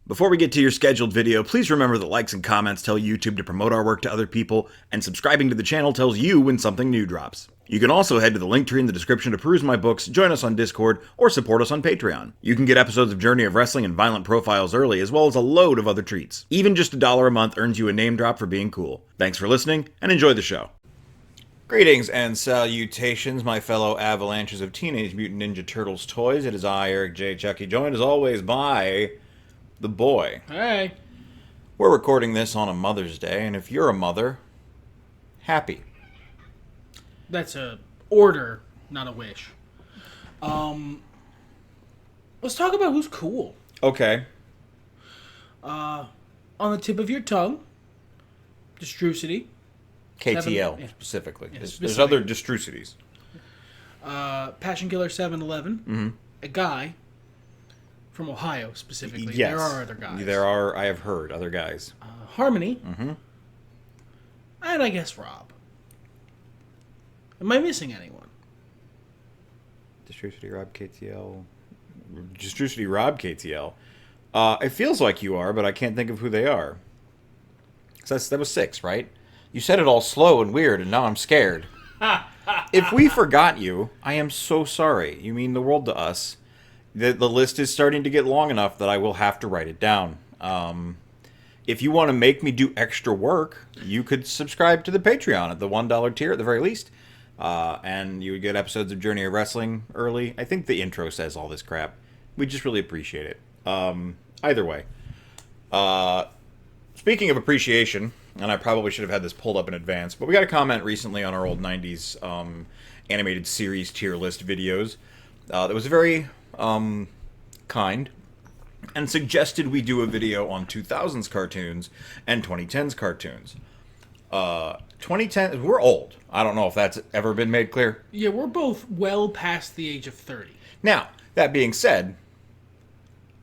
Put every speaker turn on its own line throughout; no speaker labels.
Before we get to your scheduled video, please remember that likes and comments tell YouTube to promote our work to other people, and subscribing to the channel tells you when something new drops. You can also head to the link tree in the description to peruse my books, join us on Discord, or support us on Patreon. You can get episodes of Journey of Wrestling and Violent Profiles early, as well as a load of other treats. Even just $1 a month earns you a name drop for being cool. Thanks for listening, and enjoy the show. Greetings and salutations, my fellow avalanches of Teenage Mutant Ninja Turtles toys. It is I, Eric J. Chucky, joined as always by the boy.
Hey.
We're recording this on a Mother's Day, and if you're a mother, happy.
That's a order, not a wish. Let's talk about who's cool.
Okay.
On the tip of your tongue, Distrucity.
KTL, specifically.
Yeah,
There's other Distrucities.
Passion Killer 711.
Mm-hmm.
A guy from Ohio, specifically.
Yes.
There are other guys.
There are, I have heard, other guys.
Harmony.
Mm-hmm.
And I guess Rob. Am I missing anyone?
Distrucity, Rob, KTL. Distrucity, Rob, KTL. It feels like you are, but I can't think of who they are. 'Cause that was 6, right? You said it all slow and weird, and now I'm scared. If we forgot you, I am so sorry. You mean the world to us. The list is starting to get long enough that I will have to write it down. If you want to make me do extra work, you could subscribe to the Patreon at the $1 tier at the very least. And you would get episodes of Journey of Wrestling early. I think the intro says all this crap. We just really appreciate it. Either way. Speaking of appreciation, and I probably should have had this pulled up in advance, but we got a comment recently on our old 90s animated series tier list videos that was very kind and suggested we do a video on 2000s cartoons and 2010s cartoons. 2010, we're old. I don't know if that's ever been made clear.
Yeah, we're both well past the age of 30.
Now, that being said,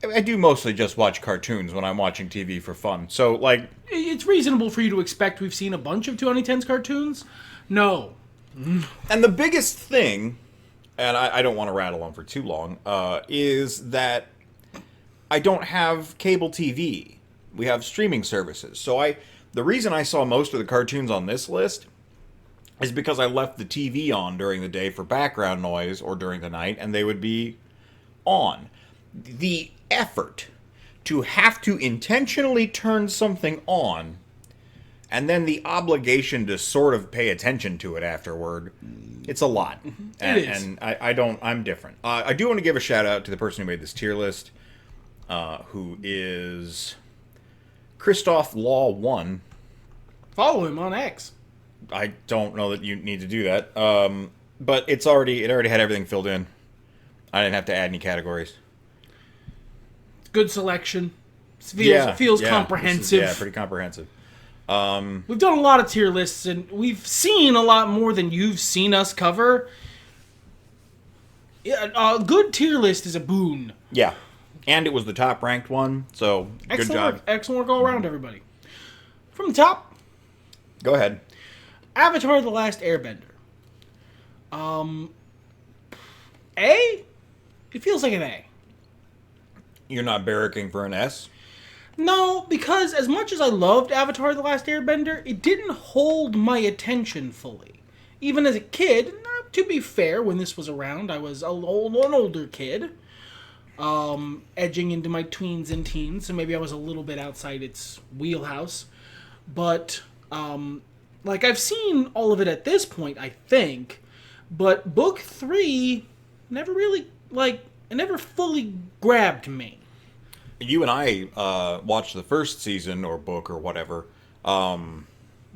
I do mostly just watch cartoons when I'm watching TV for fun. So, like...
It's reasonable for you to expect we've seen a bunch of 2010s cartoons. No.
And the biggest thing, and I don't want to rattle on for too long, is that I don't have cable TV. We have streaming services. So the reason I saw most of the cartoons on this list is because I left the TV on during the day for background noise or during the night, and they would be on. The effort to have to intentionally turn something on and then the obligation to sort of pay attention to it afterward, it's a lot. And,
it is.
And I'm different. I do want to give a shout out to the person who made this tier list, who is Christoph Law 1.
Follow him on X.
I don't know that you need to do that. But it already had everything filled in. I didn't have to add any categories.
Good selection. Feels comprehensive.
Pretty comprehensive.
We've done a lot of tier lists, and we've seen a lot more than you've seen us cover. Yeah, a good tier list is a boon.
Yeah. And it was the top ranked one, so good job.
Excellent work all around, everybody. From the top,
Go ahead.
Avatar: The Last Airbender. A? It feels like an A.
You're not barracking for an S?
No, because as much as I loved Avatar: The Last Airbender, it didn't hold my attention fully. Even as a kid, to be fair, when this was around, I was an older kid. Edging into my tweens and teens, so maybe I was a little bit outside its wheelhouse. But, I've seen all of it at this point, I think. But Book 3 never really, it never fully grabbed me.
You and I watched the first season, or book, or whatever,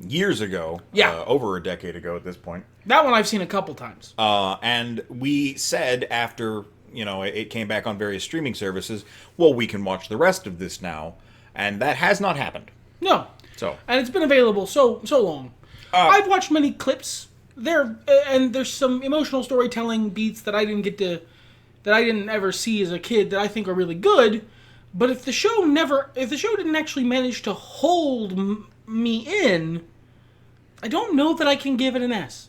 years ago.
Yeah.
Over a decade ago at this point.
That one I've seen a couple times.
And we said after, it came back on various streaming services, well, we can watch the rest of this now. And that has not happened.
No.
So.
And it's been available so long. I've watched many clips. There's some emotional storytelling beats that I didn't ever see as a kid that I think are really good. But if the show didn't actually manage to hold me in, I don't know that I can give it an S.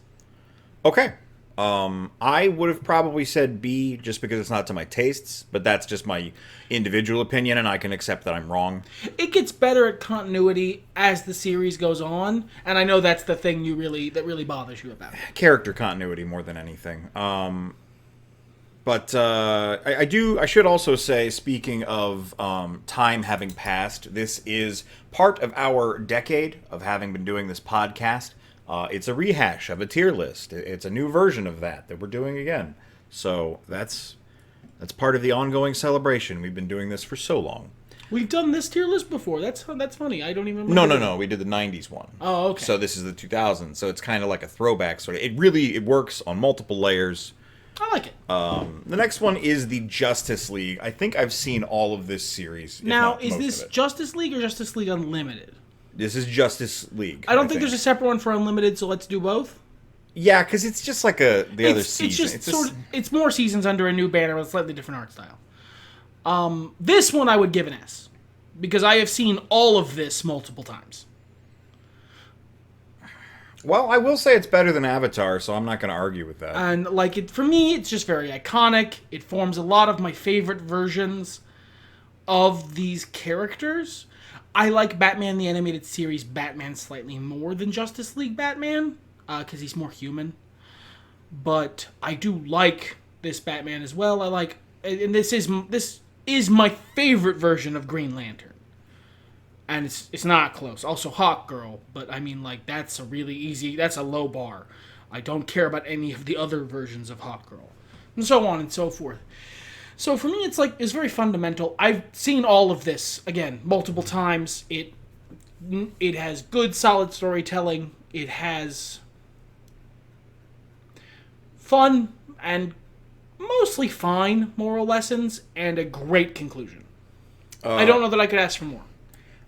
Okay. I would have probably said B just because it's not to my tastes, but that's just my individual opinion, and I can accept that I'm wrong.
It gets better at continuity as the series goes on, and I know that's the thing that really bothers you about it.
Character continuity more than anything. But I should also say, speaking of time having passed, this is part of our decade of having been doing this podcast. It's a rehash of a tier list. It's a new version of that we're doing again. So that's part of the ongoing celebration. We've been doing this for so long.
We've done this tier list before. That's funny. I don't even remember.
No. We did the 90s one.
Oh, okay.
So this is the 2000s. So it's kind of like a throwback sort of. It works on multiple layers.
I like it.
The next one is the Justice League. I think I've seen all of this series.
Now, is this Justice League or Justice League Unlimited?
This is Justice League.
I don't think there's a separate one for Unlimited, so let's do both.
Yeah, because it's just like the other season.
It's more seasons under a new banner with a slightly different art style. This one I would give an S, because I have seen all of this multiple times.
Well, I will say it's better than Avatar, so I'm not going to argue with that.
And for me, it's just very iconic. It forms a lot of my favorite versions of these characters. I like Batman the Animated Series Batman slightly more than Justice League Batman, because he's more human. But I do like this Batman as well. And this is my favorite version of Green Lantern. And it's not close. Also Hawkgirl, but I mean, that's a low bar. I don't care about any of the other versions of Hawkgirl. And so on and so forth. So for me, it's very fundamental. I've seen all of this, again, multiple times. It has good, solid storytelling. It has fun and mostly fine moral lessons and a great conclusion. I don't know that I could ask for more.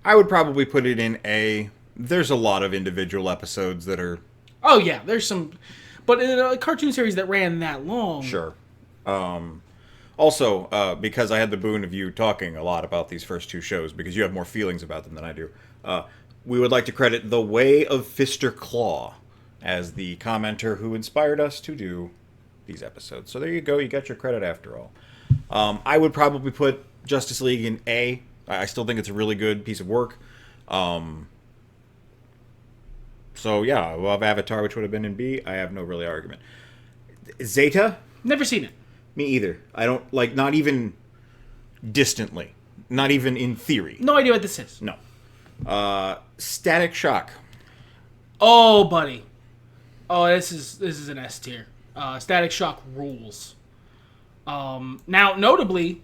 I would probably put it in A. There's a lot of individual episodes that are...
Oh, yeah, there's some... But in a cartoon series that ran that long...
Sure. Also, because I had the boon of you talking a lot about these first two shows, because you have more feelings about them than I do, we would like to credit The Way of Fister Claw as the commenter who inspired us to do these episodes. So there you go, you got your credit after all. I would probably put Justice League in A. I still think it's a really good piece of work. So yeah, we'll have Avatar, which would have been in B. I have no really argument. Zeta?
Never seen it.
Me either. I don't, not even distantly. Not even in theory.
No idea what this is.
No. Static Shock.
Oh, buddy. Oh, this is an S tier. Static Shock rules. Now, notably,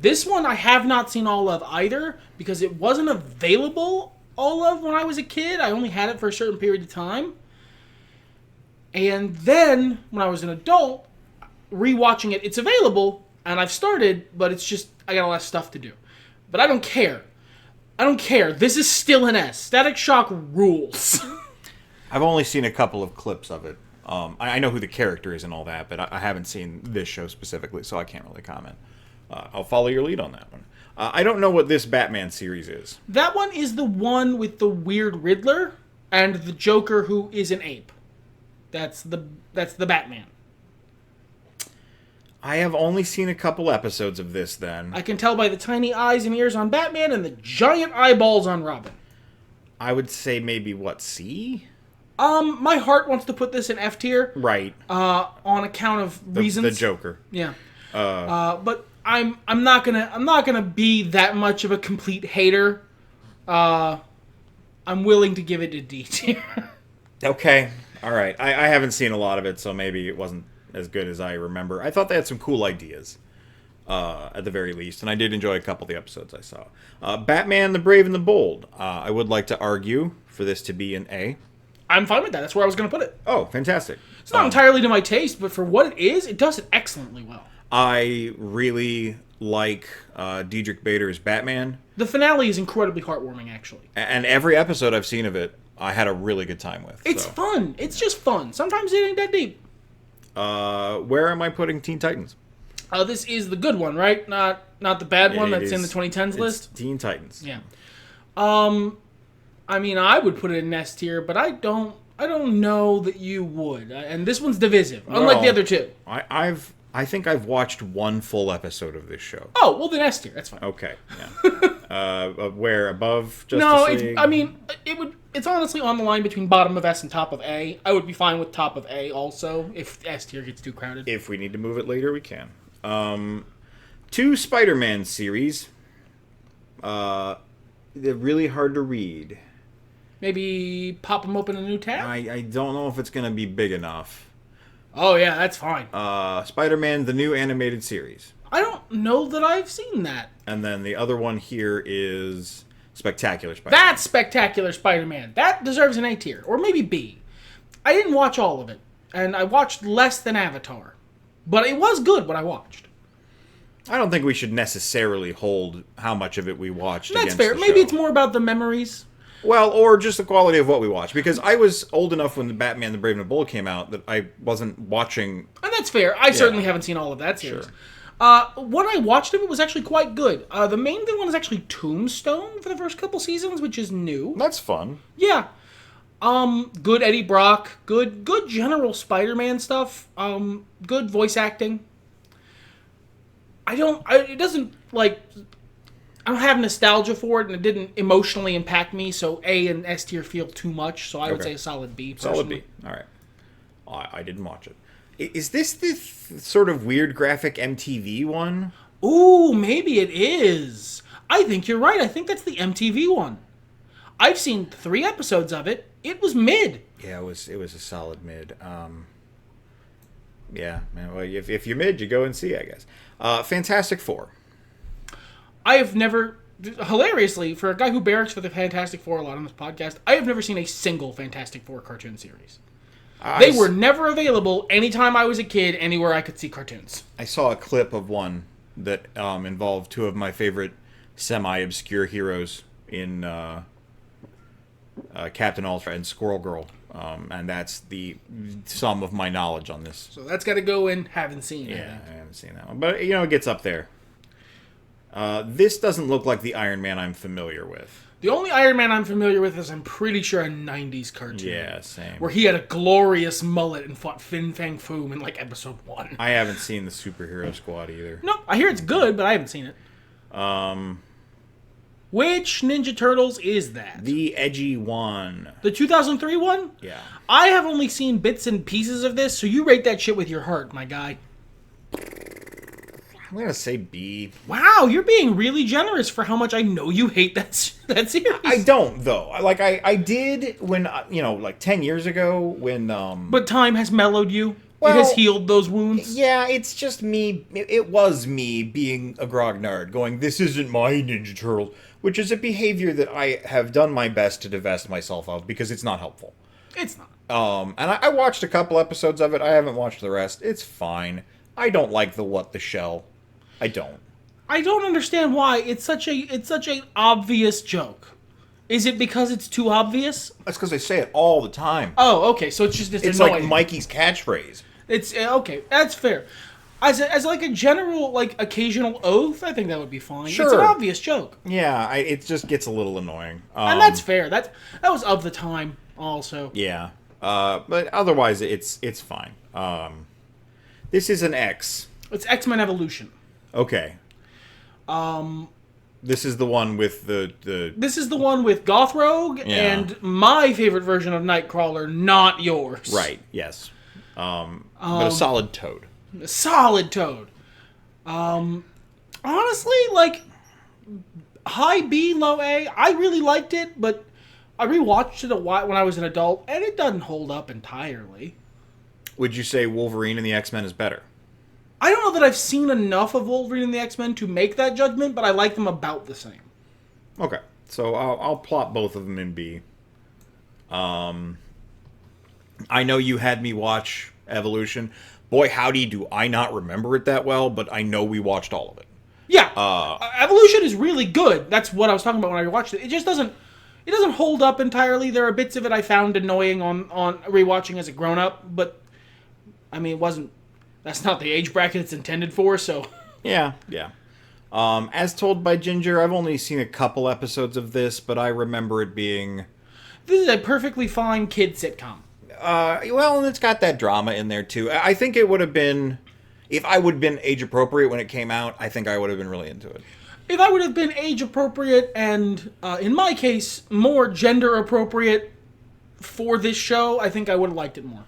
this one I have not seen all of either, because it wasn't available all of when I was a kid. I only had it for a certain period of time. And then, when I was an adult, rewatching it, it's available, and I've started, but it's just, I got a lot of stuff to do. But I don't care. This is still an S. Static Shock rules.
I've only seen a couple of clips of it. I know who the character is and all that, but I haven't seen this show specifically, so I can't really comment. I'll follow your lead on that one. I don't know what this Batman series is.
That one is the one with the weird Riddler and the Joker who is an ape. That's the Batman.
I have only seen a couple episodes of this, then.
I can tell by the tiny eyes and ears on Batman and the giant eyeballs on Robin.
I would say maybe, C?
My heart wants to put this in F tier.
Right.
On account of reasons.
The Joker.
Yeah. But I'm not gonna be that much of a complete hater. I'm willing to give it a D tier.
Okay. All right. I haven't seen a lot of it, so maybe it wasn't as good as I remember. I thought they had some cool ideas, at the very least, and I did enjoy a couple of the episodes I saw. Batman the Brave and the Bold. I would like to argue for this to be an A.
I'm fine with that. That's where I was going to put it.
Oh, fantastic.
It's not entirely to my taste, but for what it is, it does it excellently well.
I really like Diedrich Bader's Batman.
The finale is incredibly heartwarming, actually.
And every episode I've seen of it, I had a really good time with.
It's fun. It's just fun. Sometimes it ain't that deep.
Where am I putting Teen Titans?
This is the good one, right? Not the bad one that's in the 2010s list?
Teen Titans.
Yeah. I mean, I would put it in S tier, but I don't I don't know that you would. And this one's divisive, unlike the other two.
I think I've watched one full episode of this show.
Oh, well then S tier. That's fine.
Okay, yeah. Where above Justice League?
It's honestly on the line between bottom of S and top of A. I would be fine with top of A also if S tier gets too crowded.
If we need to move it later, we can. 2 Spider-Man series. They're really hard to read.
Maybe pop them open a new tab?
I don't know if it's going to be big enough.
Oh, yeah, that's fine.
Spider-Man, the new animated series.
I don't know that I've seen that.
And then the other one here is Spectacular Spider-Man.
That's Spectacular Spider-Man. That deserves an A tier, or maybe B. I didn't watch all of it, and I watched less than Avatar. But it was good what I watched.
I don't think we should necessarily hold how much of it we watched
That's
against
fair.
the
Maybe
show.
it's more about the memories.
Well, or just the quality of what we watched. Because I was old enough when the Batman the Brave and the Bold came out that I wasn't watching...
And that's fair. I certainly haven't seen all of that series.
Sure.
What I watched of it was actually quite good. The main one is actually Tombstone for the first couple seasons, which is new.
That's fun.
Yeah. Good Eddie Brock. Good general Spider-Man stuff. Good voice acting. I don't have nostalgia for it, and it didn't emotionally impact me, so A and S tier feel too much, so I would say a solid B. Personally.
Solid B. All right. I didn't watch it. Is this the sort of weird graphic MTV one?
Ooh, maybe it is. I think you're right. I think that's the MTV one. I've seen 3 episodes of it. It was mid.
Yeah, it was a solid mid. Yeah, well, if you're mid, you go and see, I guess. Fantastic Four.
I have never, hilariously, for a guy who barracks for the Fantastic Four a lot on this podcast, I have never seen a single Fantastic Four cartoon series. They were never available anytime I was a kid, anywhere I could see cartoons.
I saw a clip of one that involved 2 of my favorite semi-obscure heroes in Captain Ultra and Squirrel Girl. And that's the sum of my knowledge on this.
So that's got to go in, haven't seen it.
Yeah, I haven't seen that one. But, it gets up there. This doesn't look like the Iron Man I'm familiar with.
The only Iron Man I'm familiar with is, I'm pretty sure, a 90s cartoon.
Yeah, same.
Where he had a glorious mullet and fought Fin Fang Foom in, episode 1.
I haven't seen the Superhero Squad either.
No, I hear it's good, but I haven't seen it. Which Ninja Turtles is that?
The edgy one.
The 2003 one?
Yeah.
I have only seen bits and pieces of this, so you rate that shit with your heart, my guy.
I'm gonna say B.
Wow, you're being really generous for how much I know you hate that series.
I don't, though. I did when, 10 years ago when...
But time has mellowed you.
Well,
it has healed those wounds.
Yeah, it's just me. It was me being a grognard, going, this isn't my Ninja Turtles, which is a behavior that I have done my best to divest myself of because it's not helpful.
It's not.
And I watched a couple episodes of it. I haven't watched the rest. It's fine. I don't like the What the Shell. I don't
understand why it's such a obvious joke. Is it because it's too obvious?
That's because they say it all the time.
Oh, okay. So it's
it's
annoying.
like Mikey's catchphase.
It's okay. That's fair. As a general occasional oath, I think that would be fine.
Sure.
It's an obvious joke.
Yeah, it just gets a little annoying.
And that's fair. That was of the time also.
Yeah. But otherwise it's fine. This is an X.
It's X-Men Evolution.
Okay. This is the one with the...
This is the one with Gothrogue and my favorite version of Nightcrawler, not yours.
Right, yes. But a solid Toad.
A solid Toad. Honestly, high B, low A. I really liked it, but I rewatched it when I was an adult, and it doesn't hold up entirely.
Would you say Wolverine and the X-Men is better?
I don't know that I've seen enough of Wolverine and the X-Men to make that judgment, but I like them about the same.
Okay, so I'll plot both of them in B. I know you had me watch Evolution. Boy, howdy, do I not remember it that well, but I know we watched all of it.
Yeah, Evolution is really good. That's what I was talking about when I watched it. It just doesn't hold up entirely. There are bits of it I found annoying on rewatching as a grown-up, but, I mean, that's not the age bracket it's intended for, so...
Yeah. As told by Ginger, I've only seen a couple episodes of this, but I remember it being...
This is a perfectly fine kid sitcom.
Well, and it's got that drama in there too. I think it would have been, if I would have been age appropriate when it came out, I think I would have been really into it.
If I would have been age appropriate and, in my case, more gender appropriate for this show, I think I would have liked it more.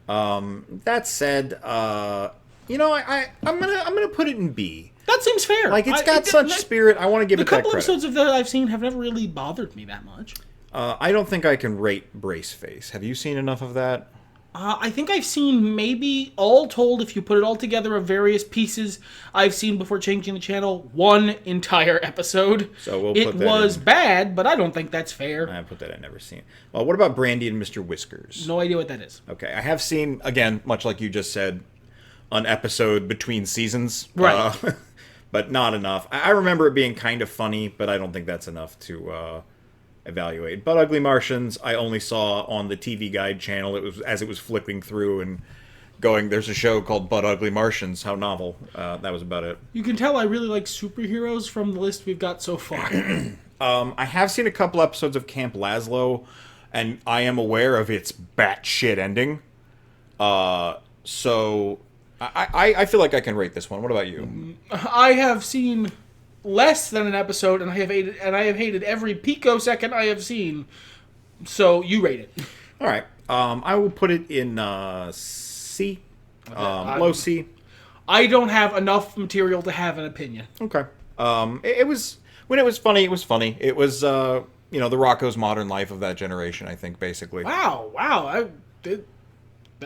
That said, I'm gonna put it in B.
That seems fair.
Like, it's got such spirit. I want to give it that credit.
The couple episodes of that I've seen have never really bothered me that much.
I don't think I can rate Braceface. Have you seen enough of that?
I think I've seen maybe, all told, if you put it all together of various pieces I've seen before changing the channel, one entire episode.
So we'll put that
It was
in.
Bad, but I don't think that's fair.
I put that I've never seen. Well, what about Brandy and Mr. Whiskers?
No idea what that is.
Okay, I have seen, again, much like you just said, an episode between seasons.
Right.
But not enough. I remember it being kind of funny, but I don't think that's enough to evaluate. But Ugly Martians, I only saw on the TV Guide channel. It was as it was flipping through and going, there's a show called But Ugly Martians. How novel. That was about it.
You can tell I really like superheroes from the list we've got so far.
I have seen a couple episodes of Camp Lazlo, and I am aware of its batshit ending. So I feel like I can rate this one. What about you?
I have seen less than an episode, and I have hated every picosecond I have seen. So you rate it.
All right. I will put it in C. Low C.
I don't have enough material to have an opinion.
Okay. It was, when it was funny, it was funny. It was the Rocco's Modern Life of that generation, I think, basically.
Wow.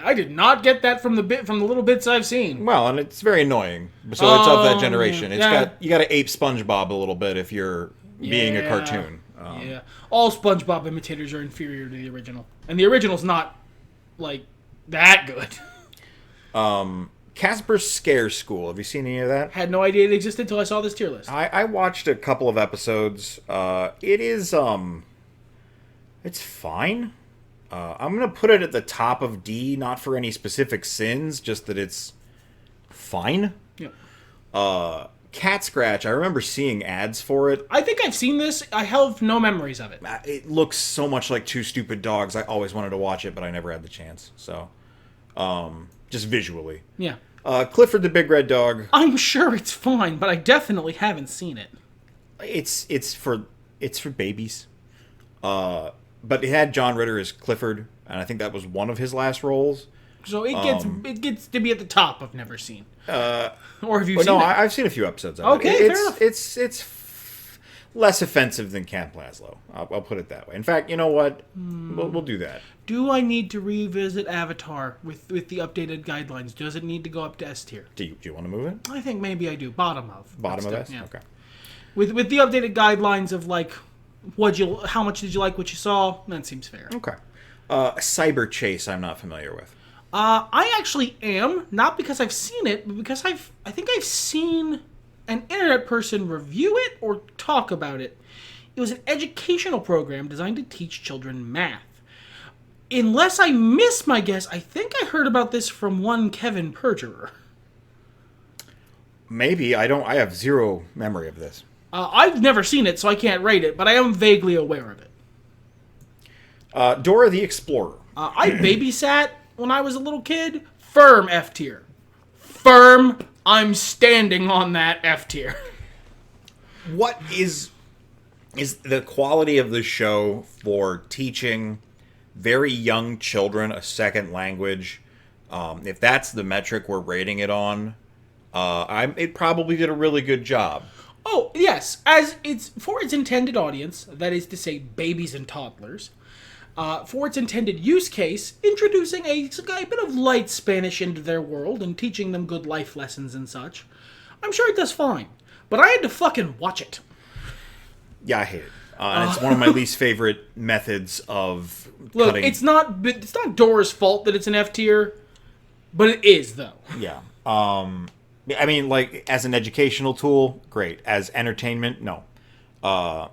I did not get that from the little bits I've seen.
Well, and it's very annoying. So it's of that generation. You got to ape SpongeBob a little bit if you're being a cartoon.
Yeah. All SpongeBob imitators are inferior to the original. And the original's not, like, that good.
Casper's Scare School. Have you seen any of that?
Had no idea it existed until I saw this tier list.
I watched a couple of episodes. It is, it's fine. I'm going to put it at the top of D, not for any specific sins, just that it's fine.
Yeah.
Cat Scratch, I remember seeing ads for it.
I think I've seen this. I have no memories of it.
It looks so much like Two Stupid Dogs. I always wanted to watch it, but I never had the chance. So, just visually.
Yeah.
Clifford the Big Red Dog.
I'm sure it's fine, but I definitely haven't seen it.
It's for babies. But it had John Ritter as Clifford, and I think that was one of his last roles.
So it gets to be at the top of never seen. Or have you seen
no,
it?
I've seen a few episodes of it.
Okay, fair enough.
It's less offensive than Camp Lazlo. I'll put it that way. In fact, you know what? We'll do that.
Do I need to revisit Avatar with the updated guidelines? Does it need to go up to S tier?
Do you want to move it?
I think maybe I do. Bottom of
S?
Yeah.
Okay.
With the updated guidelines of, like, how much did you like what you saw? That seems fair.
Okay. Cyber Chase, I'm not familiar with.
I actually am, not because I've seen it, but because I think I've seen an internet person review it or talk about it. It was an educational program designed to teach children math. Unless I miss my guess, I think I heard about this from one Kevin Perjurer.
Maybe. I have zero memory of this.
I've never seen it, so I can't rate it, but I am vaguely aware of it.
Dora the Explorer.
I babysat when I was a little kid. Firm F tier. Firm. I'm standing on that F tier.
What is the quality of the show for teaching very young children a second language? If that's the metric we're rating it on, it probably did a really good job.
Oh, yes. As it's for its intended audience, that is to say babies and toddlers, for its intended use case, introducing a bit of light Spanish into their world and teaching them good life lessons and such, I'm sure it does fine. But I had to fucking watch it.
Yeah, I hate it. And it's one of my least favorite methods of
Look,
cutting.
it's not Dora's fault that it's an F tier, but it is, though.
Yeah. I mean, like, as an educational tool, great. As entertainment, no. And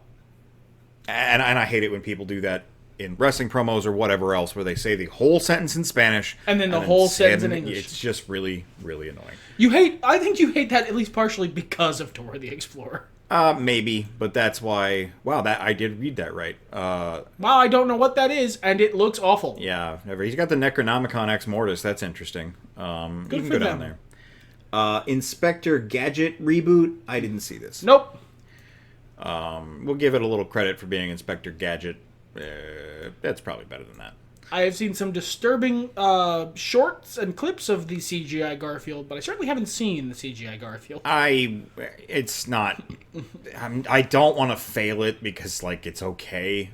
I hate it when people do that in wrestling promos or whatever else, where they say the whole sentence in Spanish
and then the whole sentence in English.
It's just really, really annoying.
I think you hate that at least partially because of Dora the Explorer.
Maybe, but that's why. Wow, that I did read that right.
Wow, I don't know what that is, and it looks awful.
Yeah, never. He's got the Necronomicon Ex Mortis. That's interesting. You can go down there. Inspector Gadget reboot. I didn't see this.
Nope.
We'll give it a little credit for being Inspector Gadget. That's probably better than that.
I have seen some disturbing shorts and clips of the CGI Garfield, but I certainly haven't seen the CGI Garfield.
It's not. I don't want to fail it because like it's okay,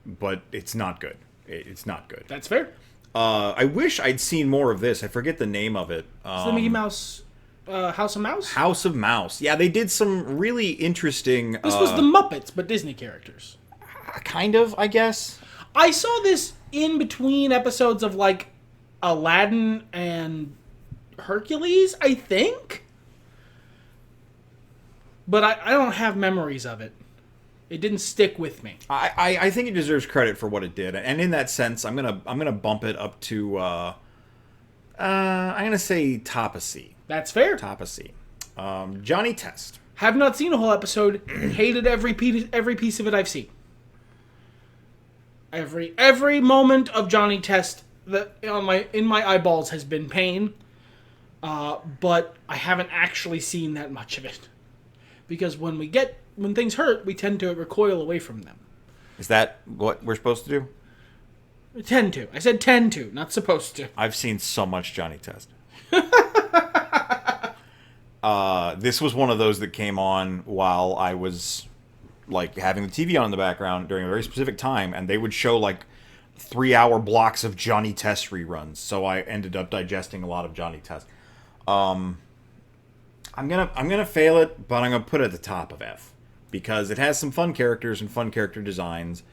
but it's not good. It's not good.
That's fair.
I wish I'd seen more of this. I forget the name of it.
Is the Mickey Mouse House of Mouse?
House of Mouse. Yeah, they did some really interesting.
This was the Muppets, but Disney characters.
Kind of, I guess.
I saw this in between episodes of like Aladdin and Hercules, I think. But I don't have memories of it. It didn't stick with me.
I think it deserves credit for what it did, and in that sense, I'm gonna bump it up to I'm gonna say top of C.
That's fair.
Top of C. Johnny Test.
Have not seen a whole episode. Hated every piece of it I've seen. Every moment of Johnny Test that in my eyeballs has been pain. But I haven't actually seen that much of it. Because when things hurt, we tend to recoil away from them.
Is that what we're supposed to do?
Tend to. I said tend to, not supposed to.
I've seen so much Johnny Test. This was one of those that came on while I was like having the TV on in the background during a very specific time, and they would show like 3-hour blocks of Johnny Test reruns. So I ended up digesting a lot of Johnny Test. I'm gonna fail it, but I'm gonna put it at the top of F because it has some fun characters and fun character designs.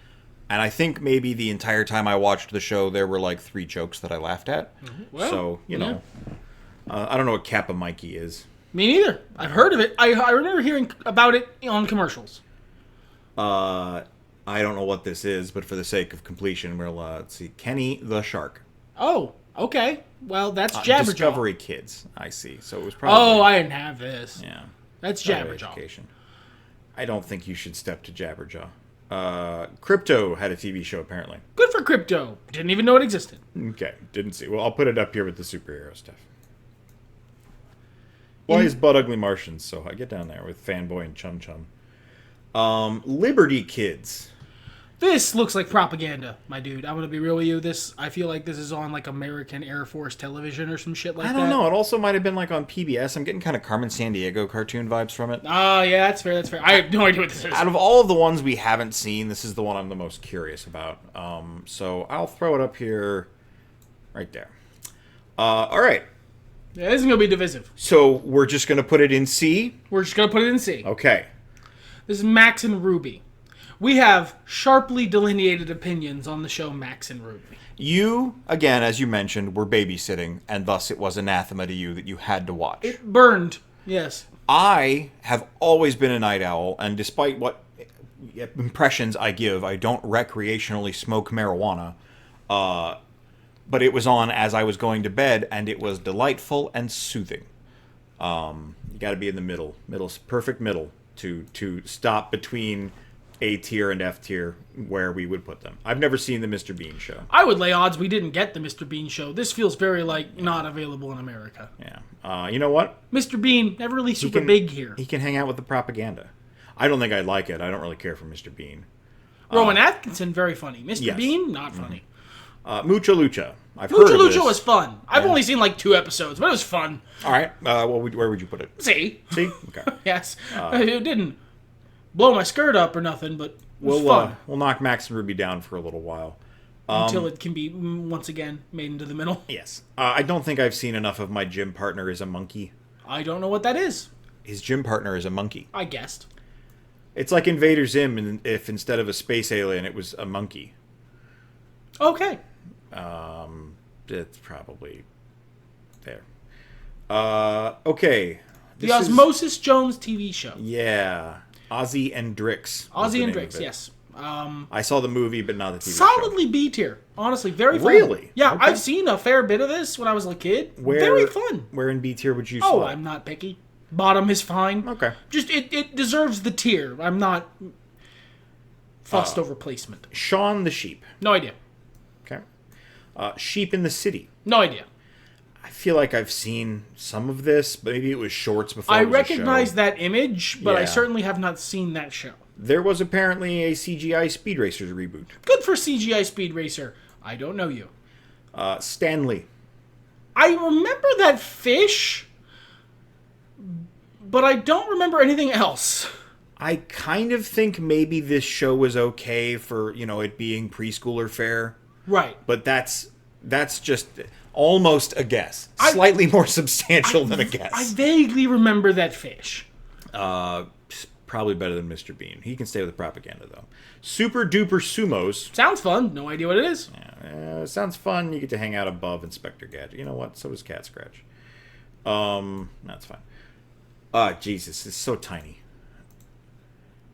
And I think maybe the entire time I watched the show, there were like 3 jokes that I laughed at. Well, so you know, I don't know what Kappa Mikey is.
Me neither. I've heard of it. I remember hearing about it on commercials.
I don't know what this is, but for the sake of completion, we'll let's see. Kenny the Shark.
Oh, okay. Well, that's Jabberjaw.
Discovery Kids. I see. So it was probably.
Oh, I didn't have this.
Yeah.
That's Jabberjaw.
Education. I don't think you should step to Jabberjaw. Crypto had a TV show apparently.
Good for Crypto. Didn't even know it existed.
Okay, didn't see. Well, I'll put it up here with the superhero stuff. Why is Butt Ugly Martians? So I get down there with Fanboy and Chum Chum. Liberty Kids.
This looks like propaganda, my dude. I'm gonna be real with you. I feel like this is on like American Air Force television or some shit like that.
I don't know. It also might have been like on PBS. I'm getting kind of Carmen Sandiego cartoon vibes from it.
Oh, yeah, that's fair. That's fair. I have no idea what this is.
Out of all of the ones we haven't seen, this is the one I'm the most curious about. So I'll throw it up here, right there. All right.
Yeah, this is gonna be divisive.
So we're just gonna put it in C.
We're just gonna put it in C.
Okay.
This is Max and Ruby. We have sharply delineated opinions on the show Max and Ruby.
You, again, as you mentioned, were babysitting, and thus it was anathema to you that you had to watch.
It burned, yes.
I have always been a night owl, and despite what impressions I give, I don't recreationally smoke marijuana. But it was on as I was going to bed, and it was delightful and soothing. You got to be in the middle, perfect middle, to stop between A tier and F tier where we would put them. I've never seen the Mr. Bean show.
I would lay odds we didn't get the Mr. Bean show. This feels very like not available in America.
Yeah. You know what?
Mr. Bean never really super big here.
He can hang out with the propaganda. I don't think I'd like it. I don't really care for Mr. Bean.
Rowan Atkinson, very funny. Mr.
Yes.
Bean, not funny.
Mucha Lucha. I've
Mucha
heard of this.
Lucha was fun. I've only seen like 2 episodes, but it was fun.
All right. Where would you put it?
See?
See? Okay.
Yes. It didn't blow my skirt up or nothing, but it was fun.
We'll knock Max and Ruby down for a little while.
Until it can be, once again, made into the middle.
Yes. I don't think I've seen enough of My Gym Partner is a Monkey.
I don't know what that is.
His gym partner is a monkey.
I guessed.
It's like Invader Zim if instead of a space alien, it was a monkey.
Okay.
It's probably there. Okay.
The Osmosis Jones TV show.
Yeah. Ozzy and Drix.
Ozzy and Drix, yes.
I saw the movie, but not the TV
solidly
show.
B tier. Honestly, very fun.
Really?
Yeah,
Okay.
I've seen a fair bit of this when I was a kid. Very fun.
Where in B tier would you
Oh,
slot?
I'm not picky. Bottom is fine.
Okay.
Just, it deserves the tier. I'm not fussed over placement.
Shaun the Sheep.
No idea.
Okay. Sheep in the City.
No idea.
I feel like I've seen some of this, but maybe it was shorts before
I
it was a
recognize
show.
that image, but I
Yeah.
certainly have not seen that show.
There was apparently a CGI Speed Racers reboot.
Good for CGI Speed Racer. I don't know you.
Stanley.
I remember that fish, but I don't remember anything else.
I kind of think maybe this show was okay for, it being preschooler fare.
Right.
But that's just almost a guess. Slightly more substantial than a guess.
I vaguely remember that fish.
Probably better than Mr. Bean. He can stay with the propaganda, though. Super Duper Sumos.
Sounds fun. No idea what it is.
Sounds fun. You get to hang out above Inspector Gadget. You know what? So does Cat Scratch. That's fine. Jesus, it's so tiny.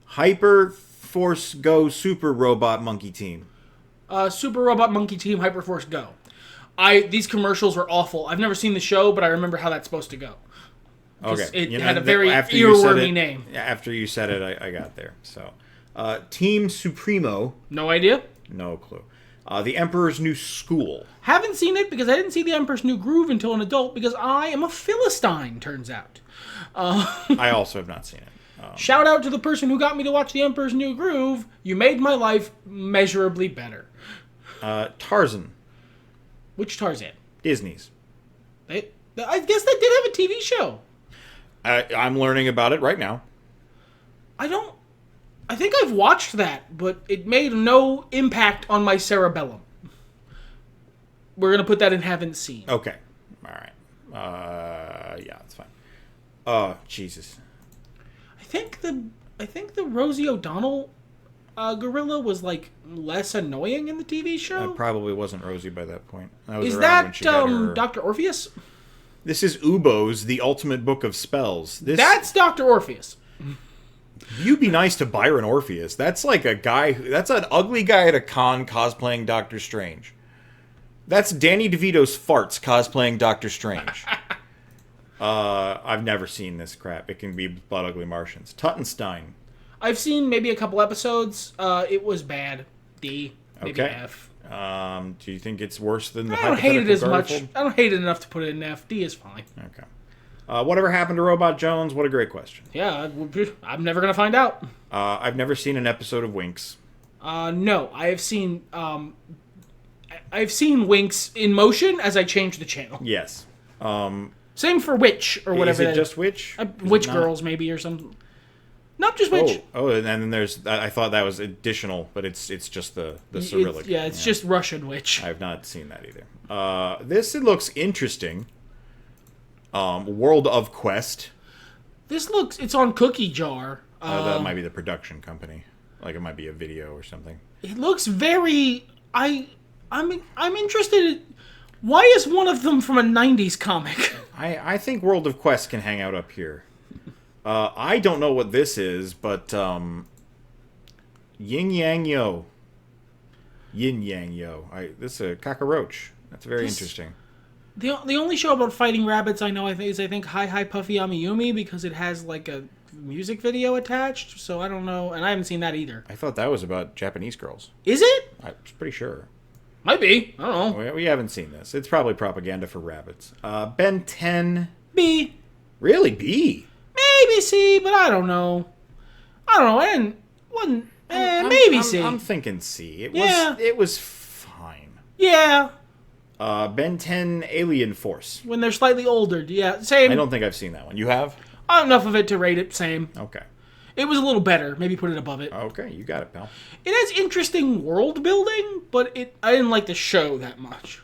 Hyper Force Go Super Robot Monkey Team.
Super Robot Monkey Team Hyperforce Go. These commercials were awful. I've never seen the show, but I remember how that's supposed to go.
Okay.
It had a very earwormy name.
After you said it, I got there. So, Team Supremo.
No idea.
No clue. The Emperor's New School.
Haven't seen it because I didn't see The Emperor's New Groove until an adult because I am a Philistine, turns out.
I also have not seen it.
Shout out to the person who got me to watch The Emperor's New Groove. You made my life measurably better.
Tarzan.
Which Tarzan?
Disney's.
I guess they did have a TV show.
I'm learning about it right now.
I think I've watched that, but it made no impact on my cerebellum. We're going to put that in haven't seen.
Okay. All right. Yeah, that's fine. Oh, Jesus.
I think the Rosie O'Donnell gorilla was like less annoying in the TV show.
It probably wasn't Rosie by that point. That was
Is
around when
that
she got her...
Dr. Orpheus?
This is Ubo's The Ultimate Book of Spells.
That's Dr. Orpheus.
You be nice to Byron Orpheus. That's like a guy... That's an ugly guy at a con cosplaying Doctor Strange. That's Danny DeVito's farts cosplaying Doctor Strange. I've never seen this crap. It can be Blood Ugly Martians. Tuttenstein.
I've seen maybe a couple episodes. It was bad. D. Maybe
Okay.
F.
Do you think it's worse than the
I don't hate it as much.
Garfield?
I don't hate it enough to put it in F. D is fine.
Okay. Whatever happened to Robot Jones? What a great question.
Yeah, I'm never gonna find out.
I've never seen an episode of Winx.
No, I have seen. I've seen Winx in motion as I change the channel.
Yes.
Same for Witch or whatever.
Is it just Witch?
Witch Girls maybe or something. Not just Witch.
Oh, and then there's. I thought that was additional, but it's just the Cyrillic.
It's just Russian Witch.
I've not seen that either. It looks interesting. World of Quest.
It's on Cookie Jar.
That might be the production company. Like it might be a video or something.
It looks very. I'm interested. Why is one of them from a '90s comic?
I think World of Quest can hang out up here. I don't know what this is, but Yinyang Yo. Yinyang Yo. This is a cockroach. That's very interesting.
The only show about fighting rabbits I know is Hi Hi Puffy Amiyumi because it has like a music video attached. So I don't know, and I haven't seen that either.
I thought that was about Japanese girls.
Is it?
I'm pretty sure.
Might be. I don't know.
We haven't seen this. It's probably propaganda for rabbits. Ben 10.
B.
Really? B?
Maybe C, but I don't know. I wasn't. Maybe C.
I'm thinking C. It was fine.
Yeah.
Ben 10 Alien Force.
When they're slightly older. Yeah, same.
I don't think I've sin that one. You have?
Enough of it to rate it. Same.
Okay.
It was a little better. Maybe put it above it.
Okay, you got it, pal.
It has interesting world building, but I didn't like the show that much.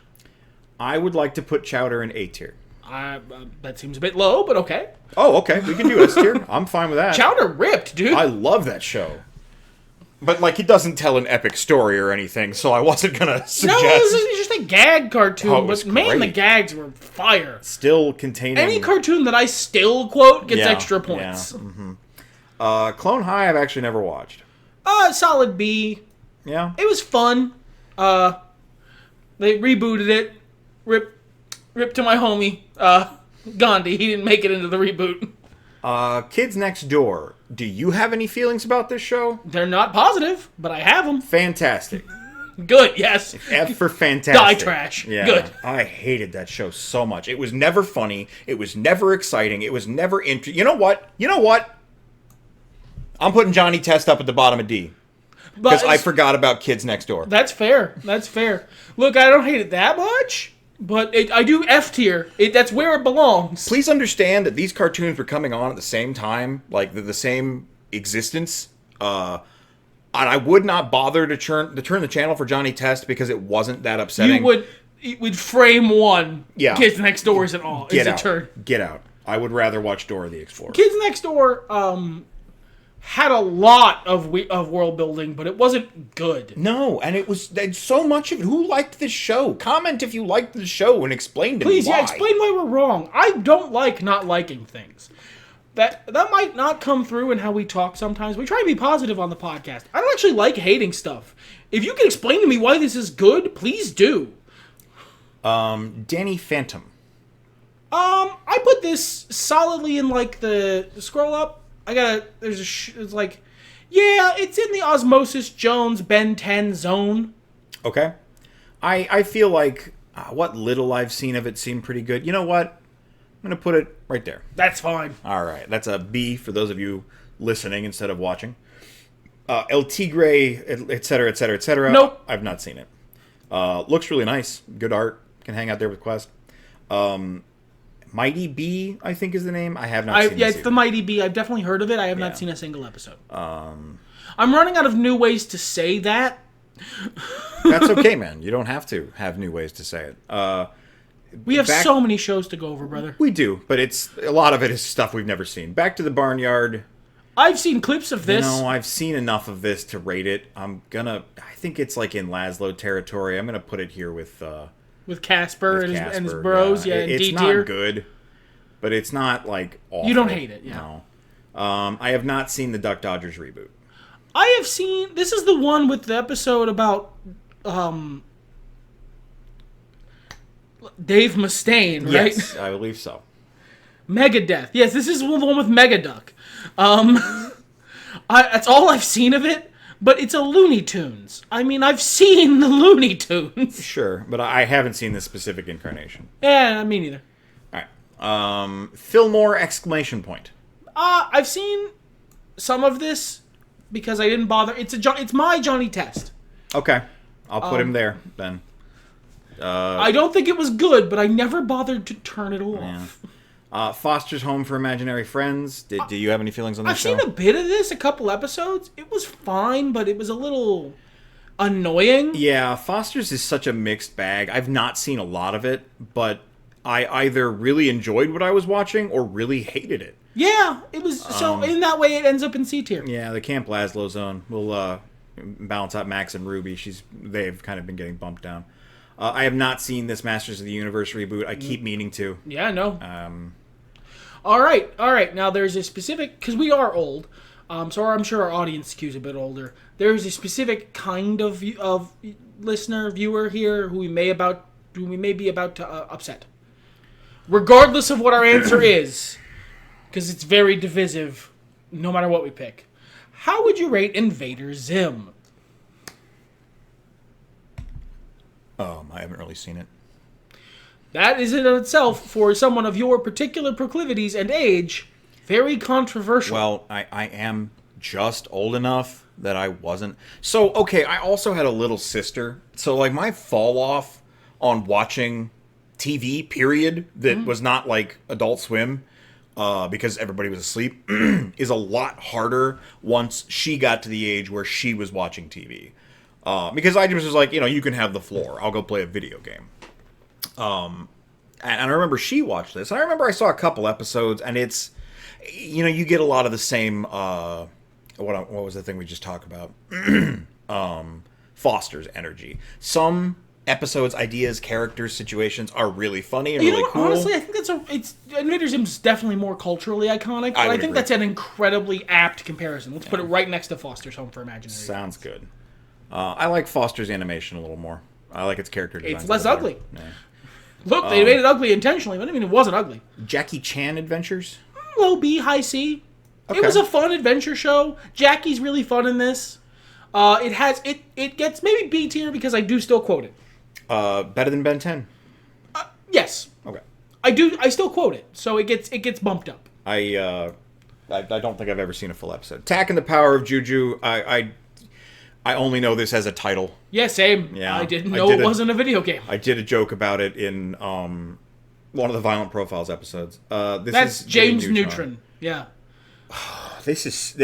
I would like to put Chowder in A tier.
That seems a bit low, but okay.
Oh, okay. We can do S tier. I'm fine with that.
Chowder ripped, dude.
I love that show. But, like, it doesn't tell an epic story or anything, so I wasn't going to suggest...
No, it's just a gag cartoon, but man, the
great.
Gags were fire.
Still containing...
Any cartoon that I still quote gets extra points.
Yeah. Mm-hmm. Clone High I've actually never watched.
Solid B.
Yeah?
It was fun. They rebooted it. Rip to my homie, Gandhi. He didn't make it into the reboot.
Kids Next Door. Do you have any feelings about this show?
They're not positive, but I have them.
Fantastic.
Good, yes.
F for fantastic.
Die trash.
Yeah.
Good.
I hated that show so much. It was never funny. It was never exciting. It was never You know what? I'm putting Johnny Test up at the bottom of D. Because I forgot about Kids Next Door.
That's fair. Look, I don't hate it that much, but I do F tier. That's where it belongs.
Please understand that these cartoons were coming on at the same time, like the same existence. And I would not bother to turn the channel for Johnny Test because it wasn't that upsetting.
You would frame one.
Yeah.
Kids Next Door isn't all.
Get out. I would rather watch Dora the Explorer.
Kids Next Door had a lot of world building, but it wasn't good.
No, and there's so much of it. Who liked this show? Comment if you liked the show and explain to me why.
Please, yeah, explain why we're wrong. I don't like not liking things. That might not come through in how we talk sometimes. We try to be positive on the podcast. I don't actually like hating stuff. If you can explain to me why this is good, please do.
Danny Phantom.
I put this solidly in like the scroll up. It's like, yeah, it's in the Osmosis Jones Ben 10 zone.
Okay. I feel like what little I've seen of it seemed pretty good. You know what? I'm going to put it right there.
That's fine.
All right. That's a B for those of you listening instead of watching. El Tigre, et cetera, et cetera, et cetera.
Nope.
I've not seen it. Looks really nice. Good art. Can hang out there with Quest. Mighty B, I think is the name. I have not seen it.
Yeah, it's the Mighty B. I've definitely heard of it. I have not seen a single episode. I'm running out of new ways to say that.
That's okay, man. You don't have to have new ways to say it.
We have so many shows to go over, brother.
We do, but a lot of it is stuff we've never seen. Back to the Barnyard.
I've seen clips of this.
I've seen enough of this to rate it. I think it's like in Laszlo territory. I'm gonna put it here with
Casper and his bros. Yeah,
it's
D-tier.
Not good, but it's not like awful.
You don't hate it, yeah.
No. I have not seen the Duck Dodgers reboot.
I have seen. This is the one with the episode about Dave Mustaine, right?
Yes, I believe so.
Megadeth. Yes, this is the one with Megaduck. That's all I've seen of it, but it's a Looney Tunes. I mean, I've seen the Looney Tunes.
Sure, but I haven't seen this specific incarnation.
Yeah, me neither.
All right. Fillmore exclamation point.
I've seen some of this because I didn't bother. It's my Johnny Test.
Okay. I'll put him there then.
I don't think it was good, but I never bothered to turn it off.
Yeah. Foster's Home for Imaginary Friends. Do you have any feelings on this show?
I've seen a bit of this, a couple episodes. It was fine, but it was a little annoying.
Yeah, Foster's is such a mixed bag. I've not seen a lot of it, but I either really enjoyed what I was watching or really hated it.
Yeah, it was. So in that way, it ends up in C tier.
Yeah, the Camp Laszlo zone will balance out Max and Ruby. They've kind of been getting bumped down. I have not seen this Masters of the Universe reboot. I keep meaning to.
Yeah, no. All right. Now there's a specific, because we are old, so I'm sure our audience skews a bit older. There's a specific kind of listener, viewer here who we may be about to upset, regardless of what our answer is, because it's very divisive, no matter what we pick. How would you rate Invader Zim?
I haven't really seen it.
That is in itself, for someone of your particular proclivities and age, very controversial.
Well, I am just old enough that I wasn't. So, okay, I also had a little sister. So, like, my fall off on watching TV, period, that was not like Adult Swim, because everybody was asleep, is a lot harder once she got to the age where she was watching TV. Because I just was like, you can have the floor. I'll go play a video game. And I remember she watched this. And I remember I saw a couple episodes, and it's, you get a lot of the same, what was the thing we just talked about? Foster's energy. Some episodes, ideas, characters, situations are really funny and really cool.
Honestly, I think Invader Zim's definitely more culturally iconic, but I think that's an incredibly apt comparison. Let's put it right next to Foster's Home for Imaginary Friends.
Sounds good. I like Foster's animation a little more. I like its character design.
It's less ugly. Yeah. Look, they made it ugly intentionally, but I mean, it wasn't ugly.
Jackie Chan Adventures?
low B, high C.
Okay.
It was a fun adventure show. Jackie's really fun in this. It gets maybe B tier because I do still quote it.
Better than Ben 10?
Yes.
Okay.
I still quote it, so it gets bumped up.
I don't think I've ever seen a full episode. Tack and the Power of Juju, I only know this as a title.
Yeah, same.
Yeah,
I didn't know it wasn't a video game.
I did a joke about it in one of the Violent Profiles episodes.
That's James Neutron. Yeah.
This is.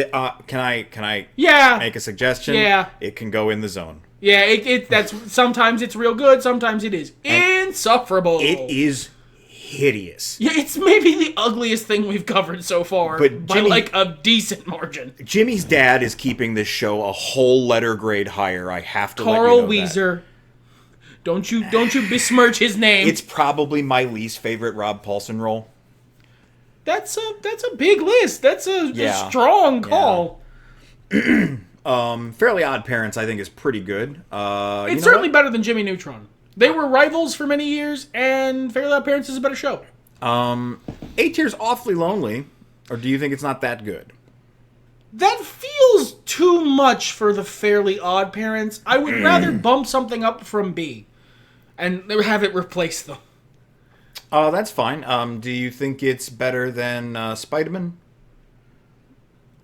Can I?
Yeah.
Make a suggestion?
Yeah.
It can go in the zone.
Yeah. That's sometimes it's real good. Sometimes it is insufferable.
It is hideous.
Yeah, it's maybe the ugliest thing we've covered so far,
but
by like a decent margin.
Jimmy's dad is keeping this show a whole letter grade higher. I have to
Carl
let you know
Weezer. Don't you besmirch his name.
It's probably my least favorite Rob Paulson role.
That's a big list. That's a strong call.
Yeah. Fairly Odd Parents, I think, is pretty good.
It's certainly better than Jimmy Neutron. They were rivals for many years, and Fairly Odd Parents is a better show.
A tier's awfully lonely, or do you think it's not that good?
That feels too much for the Fairly Odd Parents. I would rather bump something up from B, and have it replace them.
That's fine. Do you think it's better than Spider-Man?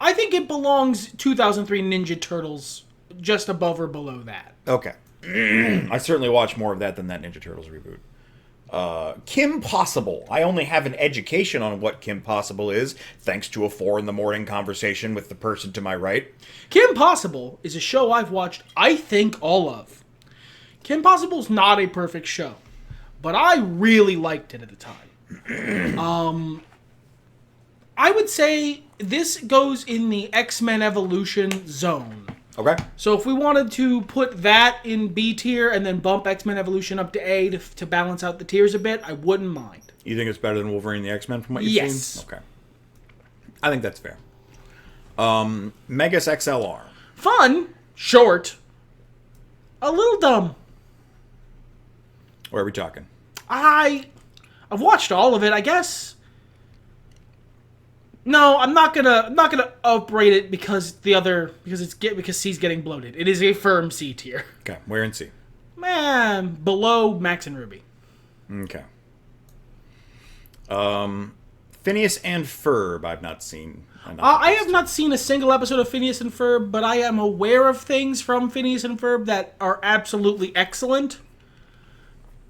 I think it belongs 2003 Ninja Turtles just above or below that.
Okay. I certainly watched more of that than that Ninja Turtles reboot. Kim Possible. I only have an education on what Kim Possible is, thanks to a 4 a.m. conversation with the person to my right.
Kim Possible is a show I've watched, I think, all of. Kim Possible's not a perfect show, but I really liked it at the time. I would say this goes in the X-Men Evolution zone.
Okay.
So if we wanted to put that in B tier and then bump X-Men Evolution up to A to balance out the tiers a bit, I wouldn't mind.
You think it's better than Wolverine the X-Men from what you've seen? Okay. I think that's fair. Megas XLR.
Fun, short, a little dumb.
Where are we talking?
I've watched all of it, I guess. No, I'm not gonna uprate it because C's getting bloated. It is a firm C tier.
Okay, where in C?
Man, below Max and Ruby.
Okay. Phineas and Ferb, I've not seen.
I have not seen a single episode of Phineas and Ferb, but I am aware of things from Phineas and Ferb that are absolutely excellent.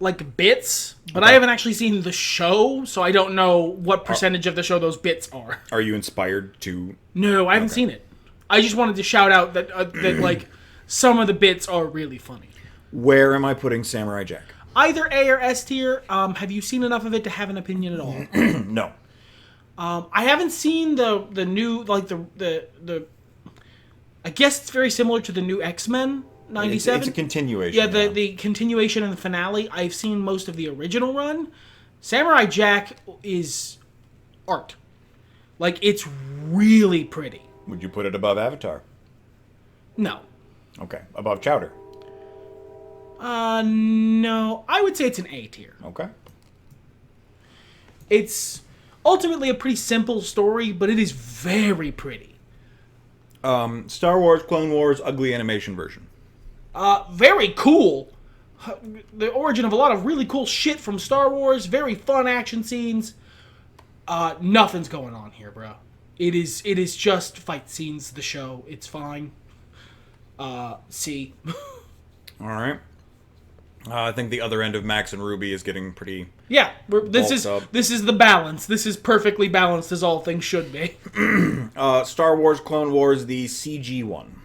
Like bits, but I haven't actually seen the show, so I don't know what percentage of the show those bits are.
Are you inspired to?
No, I haven't seen it. I just wanted to shout out that like some of the bits are really funny.
Where am I putting Samurai Jack?
Either A or S tier. Have you seen enough of it to have an opinion at all?
No.
I haven't seen the new the. I guess it's very similar to the new X-Men. 97?
It's a continuation.
Yeah, the continuation and the finale. I've seen most of the original run. Samurai Jack is art. Like, it's really pretty.
Would you put it above Avatar?
No.
Okay. Above Chowder?
No. I would say it's an A tier.
Okay.
It's ultimately a pretty simple story, but it is very pretty.
Star Wars, Clone Wars, ugly animation version.
Very cool. The origin of a lot of really cool shit from Star Wars. Very fun action scenes. Nothing's going on here, bro. It is just fight scenes. The show. It's fine. C.
All right. I think the other end of Max and Ruby is getting pretty.
Yeah, this is the balance. This is perfectly balanced as all things should be.
Star Wars, Clone Wars, the CG one.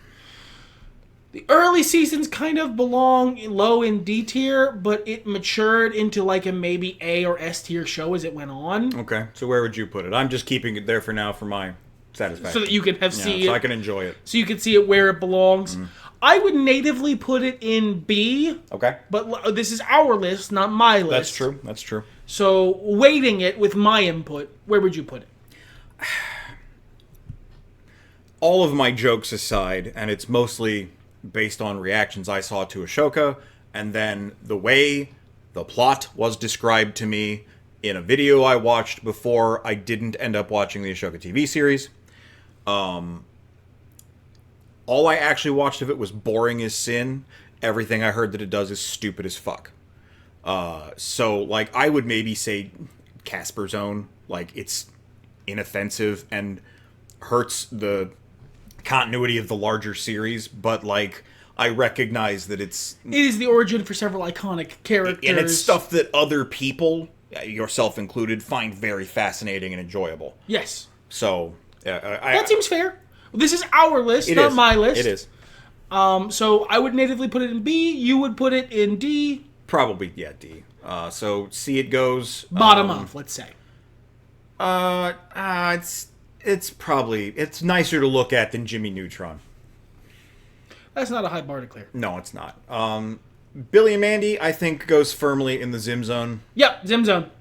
The early seasons kind of belong low in D tier, but it matured into like a maybe A or S tier show as it went on.
Okay, so where would you put it? I'm just keeping it there for now for my satisfaction.
So that you can see it.
So I can enjoy it.
So you can see it where it belongs. I would natively put it in B.
Okay.
But this is our list, not my list.
That's true. That's true.
So weighting it with my input, where would you put it?
All of my jokes aside, and it's mostly based on reactions I saw to Ashoka, and then the way the plot was described to me in a video I watched before I didn't end up watching the Ashoka TV series. All I actually watched of it was Boring as Sin. Everything I heard that it does is stupid as fuck. So, like, I would maybe say Casper Zone. Like, it's inoffensive and hurts the continuity of the larger series, but, like, I recognize that it
is the origin for several iconic characters.
And it's stuff that other people, yourself included, find very fascinating and enjoyable.
Yes.
So,
that seems fair. This is our list, not my list.
It is.
So I would natively put it in B. You would put it in D.
Probably, yeah, D. So C it goes.
Bottom off, let's say.
It's nicer to look at than Jimmy Neutron.
That's not a high bar to clear.
No, it's not. Billy and Mandy, I think, goes firmly in the Zim Zone.
Yep, Zim Zone.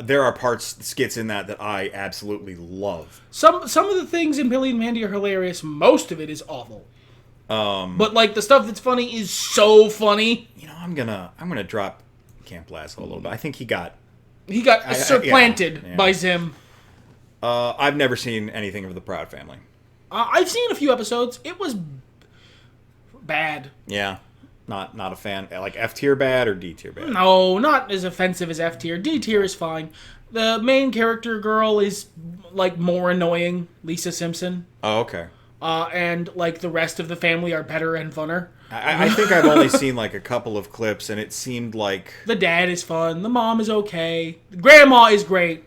There are skits in that I absolutely love.
Some of the things in Billy and Mandy are hilarious. Most of it is awful. But like the stuff that's funny is so funny.
You know, I'm gonna drop Camp Lazlo a little bit. I think he got
supplanted by Zim.
I've never seen anything of the Proud Family.
I've seen a few episodes. It was bad.
Yeah, not a fan. Like F tier bad or D tier bad?
No, not as offensive as F tier. D tier is fine. The main character girl is like more annoying, Lisa Simpson.
Oh, okay.
And like the rest of the family are better and funner.
I think I've only seen like a couple of clips, and it seemed like
the dad is fun. The mom is okay. The grandma is great,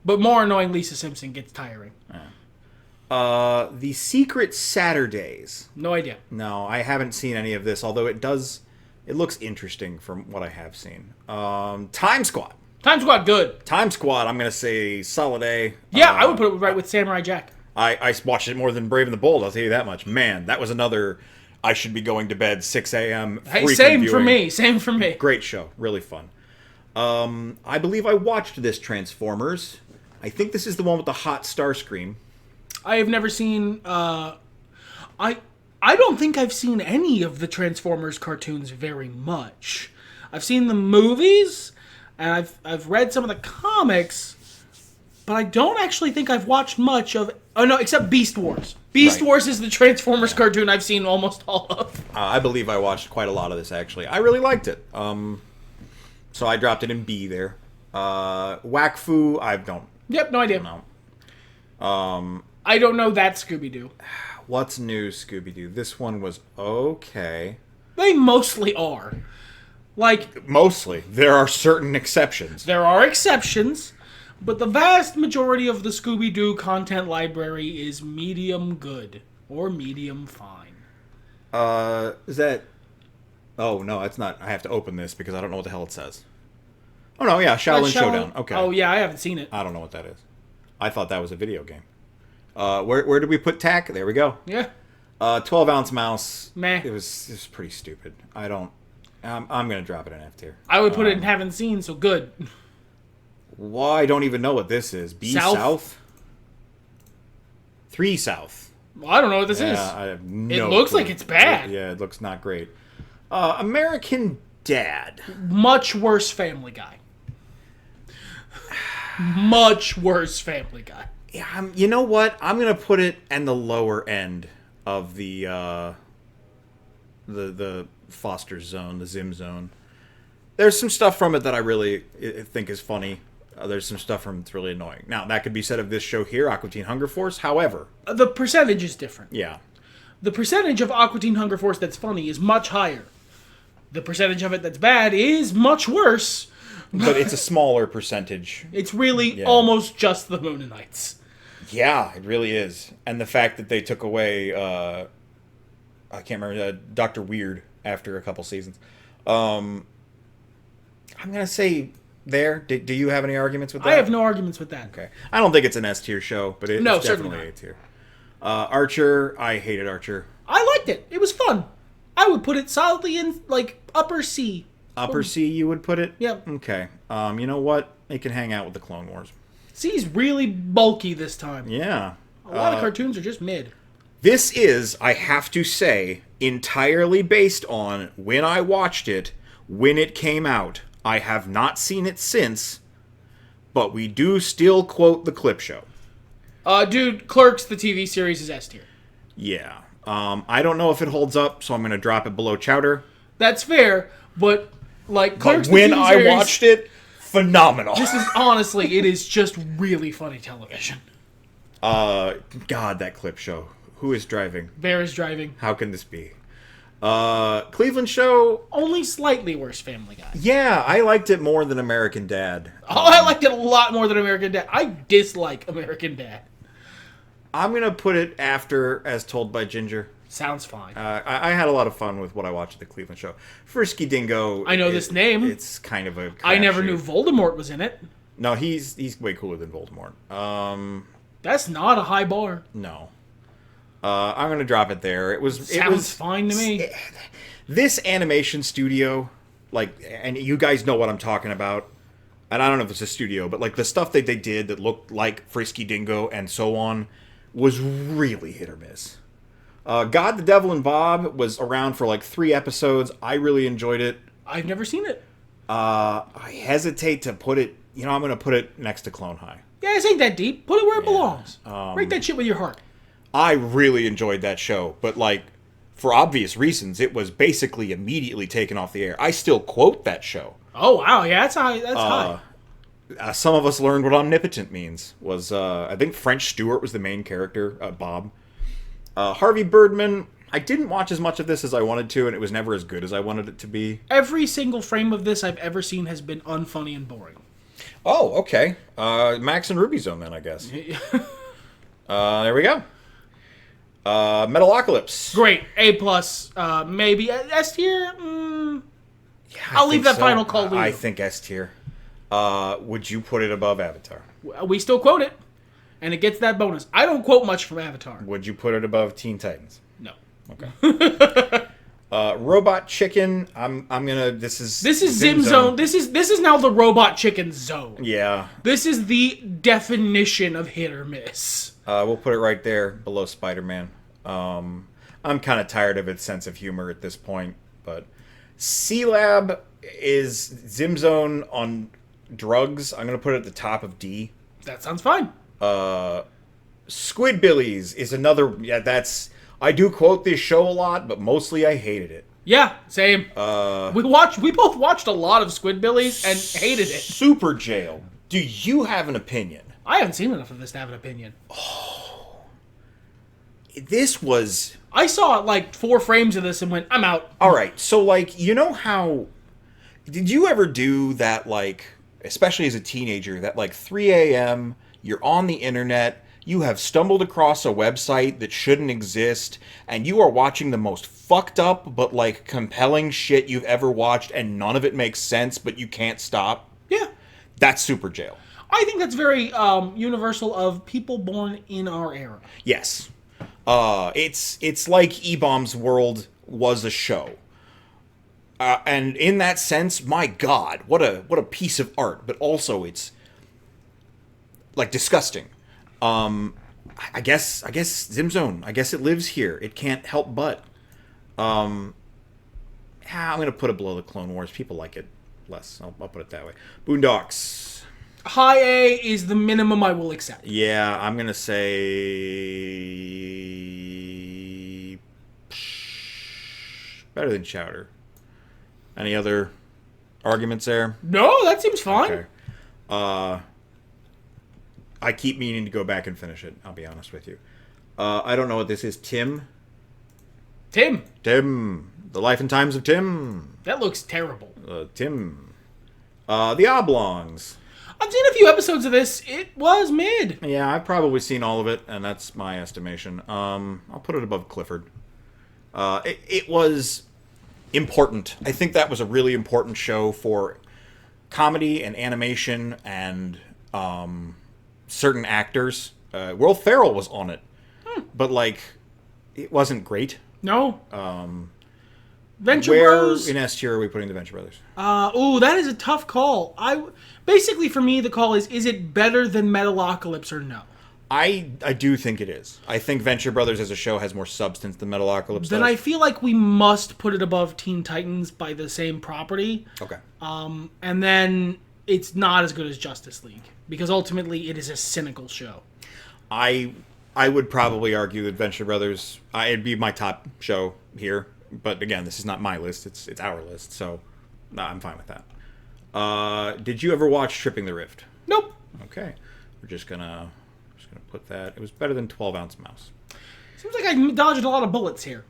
but more annoying Lisa Simpson gets tiring.
The Secret Saturdays.
No idea.
No, I haven't seen any of this, although it looks interesting from what I have seen. Time Squad.
Time Squad, good.
Time Squad, I'm going to say solid A.
Yeah, I would put it right with Samurai Jack.
I watched it more than Brave and the Bold, I'll tell you that much. Man, that was another I should be going to bed 6 a.m.
Hey, same for me.
Great show. Really fun. I believe I watched this Transformers. I think this is the one with the hot Starscream.
I have never seen... I don't think I've seen any of the Transformers cartoons very much. I've seen the movies, and I've read some of the comics, but I don't actually think I've watched much of... Oh, no, except Beast Wars. Beast Wars is the Transformers cartoon I've seen almost all of.
I believe I watched quite a lot of this, actually. I really liked it. So I dropped it in B there. Whack-Fu, I don't...
Yep, no idea.
No.
I don't know that ScoobyDoo.
What's new, ScoobyDoo? This one was okay.
They mostly are. Like...
Mostly. There are certain exceptions.
There are exceptions, but the vast majority of the Scooby-Doo content library is medium good. Or medium fine.
Is that... Oh, no, it's not. I have to open this because I don't know what the hell it says. Oh, no, yeah, Shaolin Showdown. Okay.
Oh, yeah, I haven't seen it.
I don't know what that is. I thought that was a video game. Where did we put Tack? There we go.
Yeah.
12-ounce mouse.
Meh.
It was pretty stupid. I'm gonna drop it in F tier.
I would put it in haven't seen, so good.
Well, I don't even know what this is. B South? 3 South.
Well, I don't know what this is.
I have no
It looks
clue.
like it's bad.
Yeah, it looks not great. American Dad.
Much worse Family Guy. Much worse Family Guy.
Yeah, you know what? I'm gonna put it in the lower end of the Foster Zone, the Zim Zone. There's some stuff from it that I really think is funny. There's some stuff from it that's really annoying. Now, that could be said of this show here, Aqua Teen Hunger Force. However...
The percentage is different.
Yeah.
The percentage of Aqua Teen Hunger Force that's funny is much higher. The percentage of it that's bad is much worse.
But it's a smaller percentage.
It's really almost just the Mooninites.
Yeah, it really is. And the fact that they took away... I can't remember, Dr. Weird after a couple seasons. I'm going to say... There, do you have any arguments with that?
I have no arguments with that.
Okay, I don't think it's an S tier show, but it's definitely A tier. Archer, I hated Archer.
I liked it. It was fun. I would put it solidly in like upper C.
Upper C, you would put it?
Yep.
Okay. You know what? It can hang out with the Clone Wars.
C's really bulky this time.
Yeah.
A lot of cartoons are just mid.
This is, I have to say, entirely based on when I watched it, when it came out. I have not seen it since, but we do still quote the clip show.
Dude, Clerks, the TV series, is S tier.
Yeah. I don't know if it holds up, so I'm going to drop it below Chowder.
That's fair, but like Clerks,
But when
the TV
I
series,
watched it, phenomenal.
this is honestly, it is just really funny television.
God, that clip show. Who is driving?
Bear is driving.
How can this be? Cleveland show.
Only slightly worse Family Guy.
Yeah, I liked it more than American Dad.
I liked it a lot more than American Dad. I dislike American Dad.
I'm going to put it after As Told by Ginger.
Sounds fine.
I had a lot of fun with what I watched at the Cleveland show. Frisky Dingo.
I know this name.
It's kind of a
I never
crapshoot.
knew Voldemort was in it.
No, he's way cooler than Voldemort.
That's not a high bar.
No. I'm going to drop it there. It was
fine to me.
This animation studio, like, and you guys know what I'm talking about. And I don't know if it's a studio, but like the stuff that they did that looked like Frisky Dingo and so on was really hit or miss. God, the Devil, and Bob was around for like 3 episodes. I really enjoyed it.
I've never seen it.
I hesitate to put it, I'm going to put it next to Clone High.
Yeah, this ain't that deep. Put it where it belongs. Rate that shit with your heart.
I really enjoyed that show, but like, for obvious reasons, it was basically immediately taken off the air. I still quote that show.
Oh, wow. Yeah, that's high. That's high.
Some of us learned what omnipotent means. I think French Stewart was the main character, Bob. Harvey Birdman, I didn't watch as much of this as I wanted to, and it was never as good as I wanted it to be.
Every single frame of this I've ever seen has been unfunny and boring.
Oh, okay. Max and Ruby Zone then, I guess. There we go. Metalocalypse.
Great. A+, maybe. S tier?
Yeah,
I'll leave that final call to you.
I think S tier. Would you put it above Avatar?
We still quote it, and it gets that bonus. I don't quote much from Avatar.
Would you put it above Teen Titans?
No.
Okay. Robot Chicken. I'm gonna. This is
Zim Zone. This is now the Robot Chicken zone.
Yeah.
This is the definition of hit or miss.
We'll put it right there below Spider-Man. I'm kind of tired of its sense of humor at this point, but C-Lab is Zim Zone on drugs. I'm gonna put it at the top of D.
That sounds fine.
Squidbillies is another. Yeah, that's. I do quote this show a lot, but mostly I hated it.
Yeah, same. We both watched a lot of Squidbillies and hated it.
Super Jail. Do you have an opinion?
I haven't seen enough of this to have an opinion.
This was...
I saw like 4 frames of this and went, I'm out.
Alright, so like, you know how... Did you ever do that, like, especially as a teenager, that like 3 a.m., you're on the internet, you have stumbled across a website that shouldn't exist, and you are watching the most fucked up but like compelling shit you've ever watched, and none of it makes sense, but you can't stop?
Yeah.
That's Super Jail.
I think that's very universal of people born in our era.
Yes. It's like E-Bomb's World was a show. And in that sense, my God, what a piece of art. But also, it's like disgusting. I guess Zim Zone. I guess it lives here. It can't help but. I'm gonna put it below the Clone Wars. People like it less. I'll put it that way. Boondocks.
High A is the minimum I will accept.
Yeah, I'm gonna say better than Chowder. Any other arguments there?
No, that seems fine.
Okay. I keep meaning to go back and finish it. I'll be honest with you. I don't know what this is. Tim.
Tim.
The Life and Times of Tim.
That looks terrible.
Tim. The Oblongs.
I've seen a few episodes of this. It was mid.
Yeah, I've probably seen all of it, and that's my estimation. I'll put it above Clifford. It was important. I think that was a really important show for comedy and animation and certain actors. Will Ferrell was on it, but like, it wasn't great.
No. Venture
Where
Bros.
in S tier are we putting the Venture Brothers?
That is a tough call. Basically for me the call is it better than Metalocalypse or no?
I do think it is. I think Venture Brothers as a show has more substance than Metalocalypse
Then
does.
I feel like we must put it above Teen Titans by the same property.
Okay.
And then it's not as good as Justice League. because ultimately it is a cynical show.
I would probably argue that Venture Brothers, it'd be my top show here. But again, this is not my list. It's our list. So I'm fine with that. Did you ever watch Tripping the Rift?
Nope.
Okay. We're just gonna put that. It was better than 12-ounce mouse.
Seems like I dodged a lot of bullets here.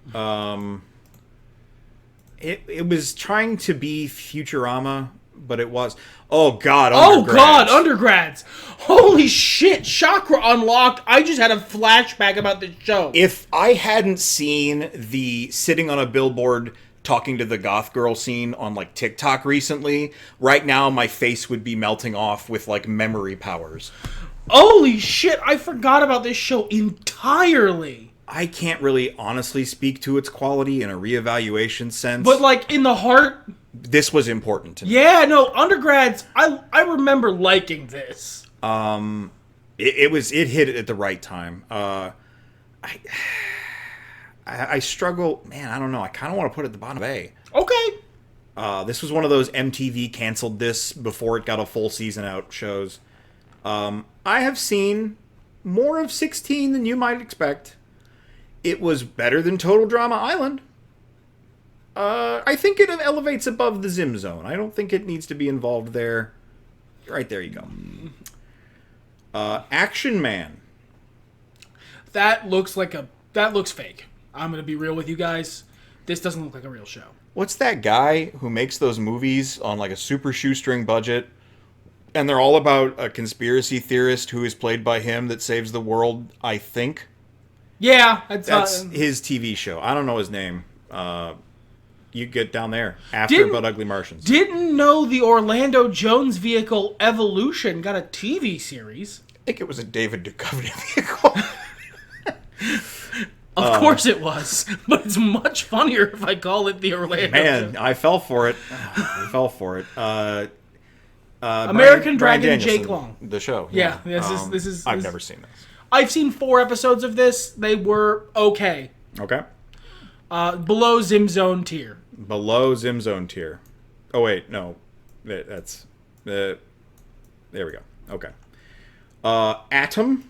It was trying to be Futurama, but it was... Oh, God,
Undergrads. Holy shit, chakra unlocked. I just had a flashback about the show.
If I hadn't seen the sitting on a billboard talking to the goth girl scene on, like, TikTok recently, right now my face would be melting off with, like, memory powers.
Holy shit, I forgot about this show entirely.
I can't really honestly speak to its quality in a reevaluation sense.
But, like, in the heart...
This was important to me.
Yeah, no, Undergrads, I remember liking this.
It hit it at the right time. I struggle, man, I don't know. I kind of want to put it at the bottom of A.
Okay.
This was one of those MTV canceled this before it got a full season out shows. I have seen more of 16 than you might expect. It was better than Total Drama Island. I think it elevates above the Zim Zone. I don't think it needs to be involved there. Right, there you go. Action Man.
That looks fake. I'm going to be real with you guys. This doesn't look like a real show.
What's that guy who makes those movies on like a super shoestring budget? And they're all about a conspiracy theorist who is played by him that saves the world, I think.
Yeah.
That's his TV show. I don't know his name. You get down there after But Ugly Martians.
Didn't know the Orlando Jones vehicle Evolution got a TV series.
I think it was a David Duchovny vehicle.
Of course it was, but it's much funnier if I call it the Orlando.
Man, I fell for it.
American
Brian
Dragon
Danielson,
Jake Long.
The show.
Yeah, this is.
I've never seen this.
I've seen 4 episodes of this. They were okay.
Okay.
Below Zim Zone tier.
Below Zim Zone tier. Oh wait, no, that's there we go. Okay. Atom.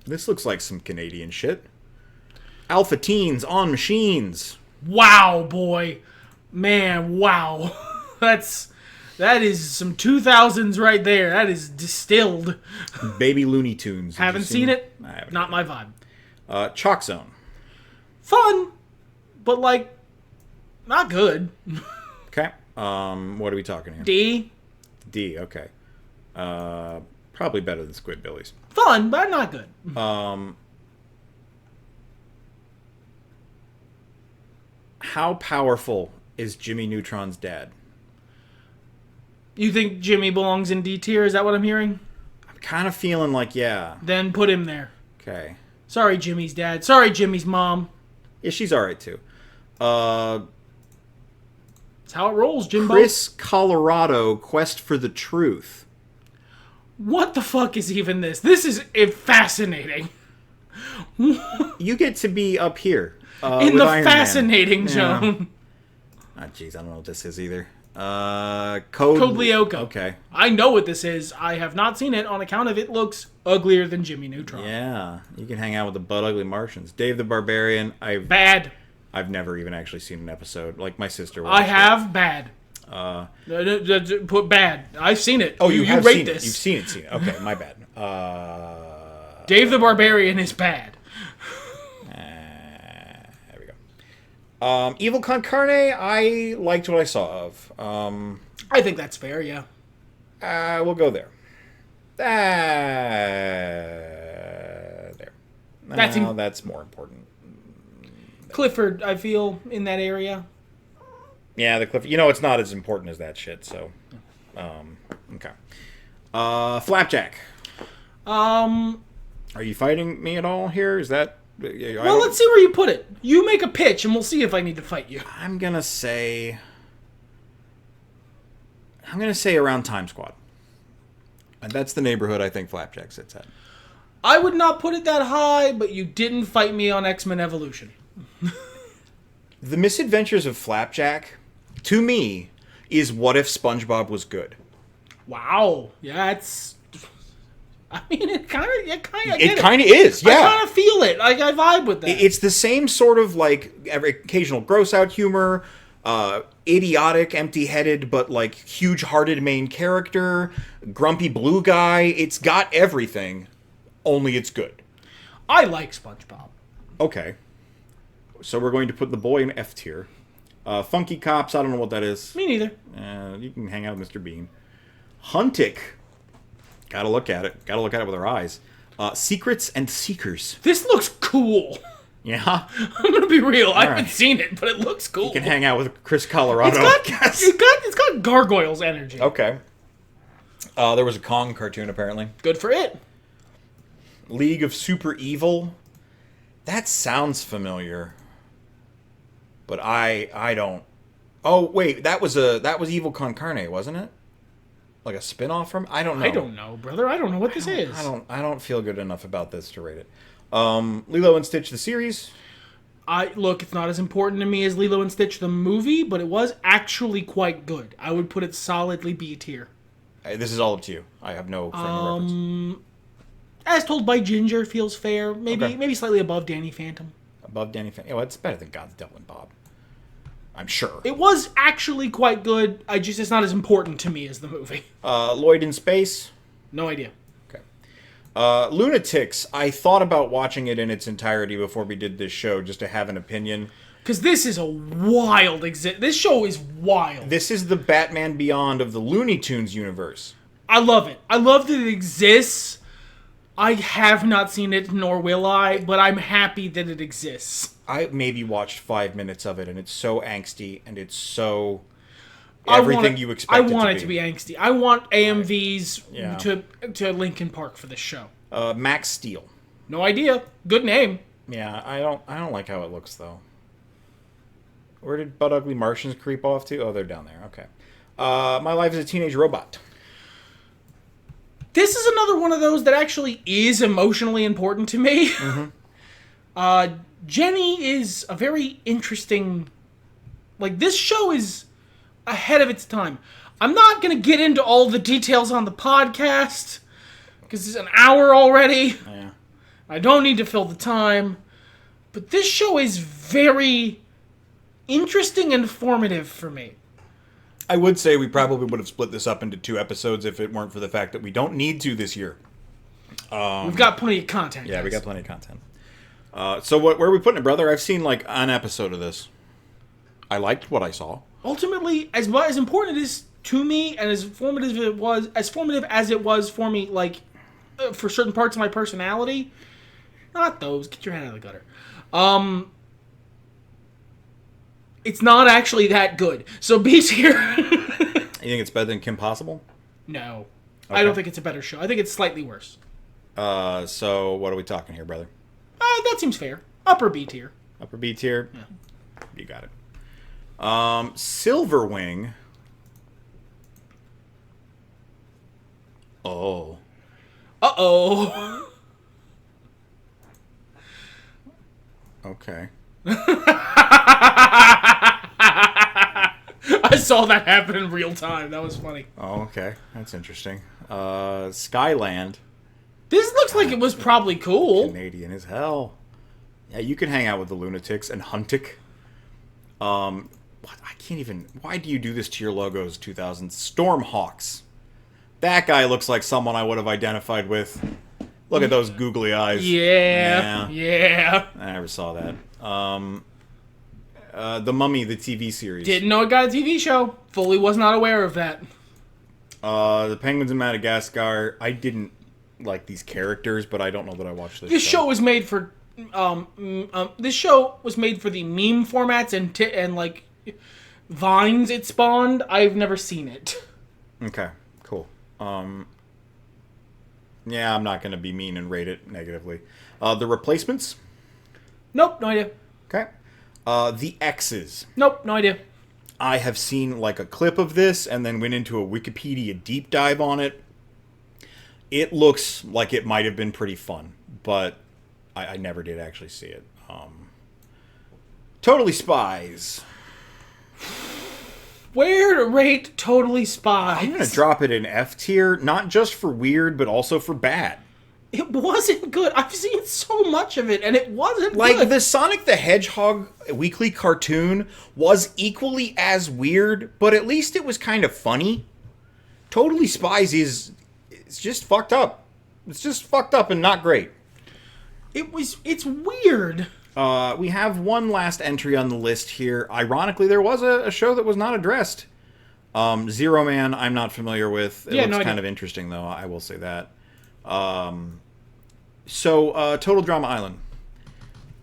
This looks like some Canadian shit. Alpha Teens on Machines.
Wow, boy, man, wow. That is some 2000s right there. That is distilled.
Baby Looney Tunes.
Haven't seen it.
I haven't.
Not my vibe.
Chalk Zone.
Fun, but like not good.
Okay. What are we talking here?
D.
Okay. Probably better than Squidbillies.
Fun, but not good.
How powerful is Jimmy Neutron's dad?
You think Jimmy belongs in D tier? Is that what I'm hearing?
I'm kind of feeling like, yeah.
Then put him there.
Okay.
Sorry, Jimmy's dad. Sorry, Jimmy's mom.
Yeah, she's alright too.
That's how it rolls, Jimbo.
Chris Colorado, Quest for the Truth.
What the fuck is even this? This is fascinating.
You get to be up here.
In the
Iron
fascinating
Man.
zone.
Ah, jeez, I don't know what this is either. Code
Lyoko.
Okay.
I know what this is. I have not seen it on account of it looks uglier than Jimmy Neutron.
Yeah, you can hang out with the But Ugly Martians. Dave the Barbarian.
Bad.
I've never even actually seen an episode. Like my sister.
I have. Bad. Put bad. I've seen it.
Oh, you have
rate
seen
this.
it. You've seen it. Okay, my bad.
Dave the Barbarian is bad.
There we go. Evil Con Carne, I liked what I saw of.
I think that's fair, yeah.
We'll go there. There. That's more important.
Clifford, I feel, in that area.
Yeah, the Clifford. You know, it's not as important as that shit, so. Okay. Flapjack. Are you fighting me at all here? Is that...
Well, let's see where you put it. You make a pitch, and we'll see if I need to fight you.
I'm gonna say around Time Squad. And that's the neighborhood I think Flapjack sits at.
I would not put it that high, but you didn't fight me on X-Men Evolution.
The Misadventures of Flapjack, to me, is what if SpongeBob was good.
Wow. Yeah, it's... I mean, it kind of
is, yeah.
I kind of feel it. Like, I vibe with that.
It's the same sort of, like, every occasional gross-out humor, idiotic, empty-headed, but, like, huge-hearted main character, grumpy blue guy. It's got everything, only it's good.
I like SpongeBob.
Okay. So we're going to put The Boy in F tier. Funky Cops, I don't know what that is.
Me neither.
You can hang out with Mr. Bean. Huntic. Gotta look at it. Gotta look at it with our eyes. Secrets and Seekers.
This looks cool.
Yeah?
I'm gonna be real. I haven't
right.
seen it, but it looks cool.
You can hang out with Chris Colorado.
It's got gargoyles energy.
Okay. There was a Kong cartoon, apparently.
Good for it.
League of Super Evil. That sounds familiar. But I don't... Oh, wait. That was Evil Con Carne, wasn't it? Like a spin-off from... I don't know.
I don't know, brother. I don't know what this is.
I don't feel good enough about this to rate it. Lilo and Stitch, the series.
Look, it's not as important to me as Lilo and Stitch, the movie, but it was actually quite good. I would put it solidly B tier.
This is all up to you. I have no frame of reference.
As Told by Ginger feels fair. Maybe slightly above Danny Phantom.
Above Danny Phantom. Oh, it's better than God's Devil and Bob. I'm sure.
It was actually quite good. It's not as important to me as the movie.
Lloyd in Space.
No idea.
Okay. Lunatics. I thought about watching it in its entirety before we did this show, just to have an opinion.
Because this is a wild This show is wild.
This is the Batman Beyond of the Looney Tunes universe.
I love it. I love that it exists. I have not seen it, nor will I, but I'm happy that it exists.
I maybe watched 5 minutes of it, and it's so angsty, and it's so everything you expect it to be.
I want it to be angsty. I want AMVs to Linkin Park for this show.
Max Steel.
No idea. Good name.
Yeah, I don't like how it looks, though. Where did Butt Ugly Martians creep off to? Oh, they're down there. Okay. My Life as a Teenage Robot.
This is another one of those that actually is emotionally important to me. Mm-hmm. Jenny is a very interesting... Like, this show is ahead of its time. I'm not going to get into all the details on the podcast, because it's an hour already.
Yeah.
I don't need to fill the time. But this show is very interesting and formative for me.
I would say we probably would have split this up into 2 episodes if it weren't for the fact that we don't need to this year.
We've got plenty of content.
Yeah,
guys.
we got plenty of content. So where are we putting it, brother? I've seen like an episode of this. I liked what I saw.
Ultimately, as important it is to me, and as formative as it was for me, like for certain parts of my personality. Not those. Get your head out of the gutter. It's not actually that good. So B tier.
You think it's better than Kim Possible?
No.
Okay.
I don't think it's a better show. I think it's slightly worse.
So what are we talking here, brother?
That seems fair. Upper B tier.
Upper B tier?
Yeah.
You got it. Silverwing. Oh.
Uh-oh.
Okay.
I saw that happen in real time. That was funny.
Oh, okay. That's interesting. Skyland.
This looks like it was probably cool.
Canadian as hell. Yeah, you can hang out with the Lunatics and Huntic. What? I can't even... Why do you do this to your logos, 2000s? Stormhawks. That guy looks like someone I would have identified with. Look at those googly eyes.
Yeah.
I never saw that. The Mummy, the TV series.
Didn't know it got a TV show. Fully was not aware of that.
The Penguins in Madagascar. I didn't like these characters, but I don't know that I watched this.
This show was made for this show was made for the meme formats and like vines it spawned. I've never seen it.
Okay, cool. Yeah, I'm not going to be mean and rate it negatively. The Replacements.
Nope, no idea.
Okay. The X's.
Nope, no idea.
I have seen like a clip of this and then went into a Wikipedia deep dive on it. It looks like it might have been pretty fun, but I never did actually see it. Totally Spies.
Where to rate Totally Spies?
I'm going to drop it in F tier, not just for weird, but also for bad.
It wasn't good. I've seen so much of it, and it wasn't
Like,
good.
the Sonic the Hedgehog weekly cartoon was equally as weird, but at least it was kind of funny. Totally Spies it's just fucked up. It's just fucked up and not great.
It's weird.
We have one last entry on the list here. Ironically, there was a show that was not addressed. Zero Man, I'm not familiar with. It looks kind of interesting, though. I will say that. Total Drama Island.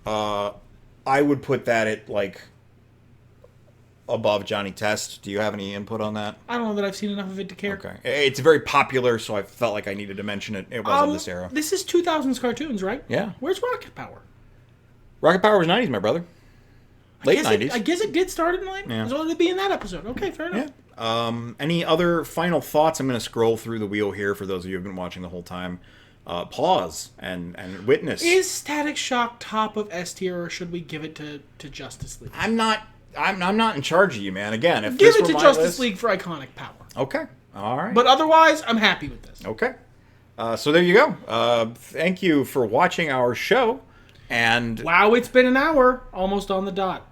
I would put that at, like, above Johnny Test. Do you have any input on that?
I don't know that I've seen enough of it to care.
Okay. It's very popular, so I felt like I needed to mention it. It was in this era.
This is 2000s cartoons, right?
Yeah.
Where's Rocket Power?
Rocket Power was 90s, my brother. Late 90s.
I guess it did start in the 90s.
Yeah.
It was only to be in that episode. Okay, fair enough.
Yeah. Any other final thoughts? I'm going to scroll through the wheel here for those of you who have been watching the whole time. Pause and witness.
Is Static Shock top of S tier, or should we give it to Justice League?
I'm not in charge of you, man. Again, if
Give
this
it
were
to
my
Justice
list-
League for iconic power.
Okay. All right.
But otherwise, I'm happy with this.
Okay. So there you go. Thank you for watching our show. And
wow, it's been an hour, almost on the dot.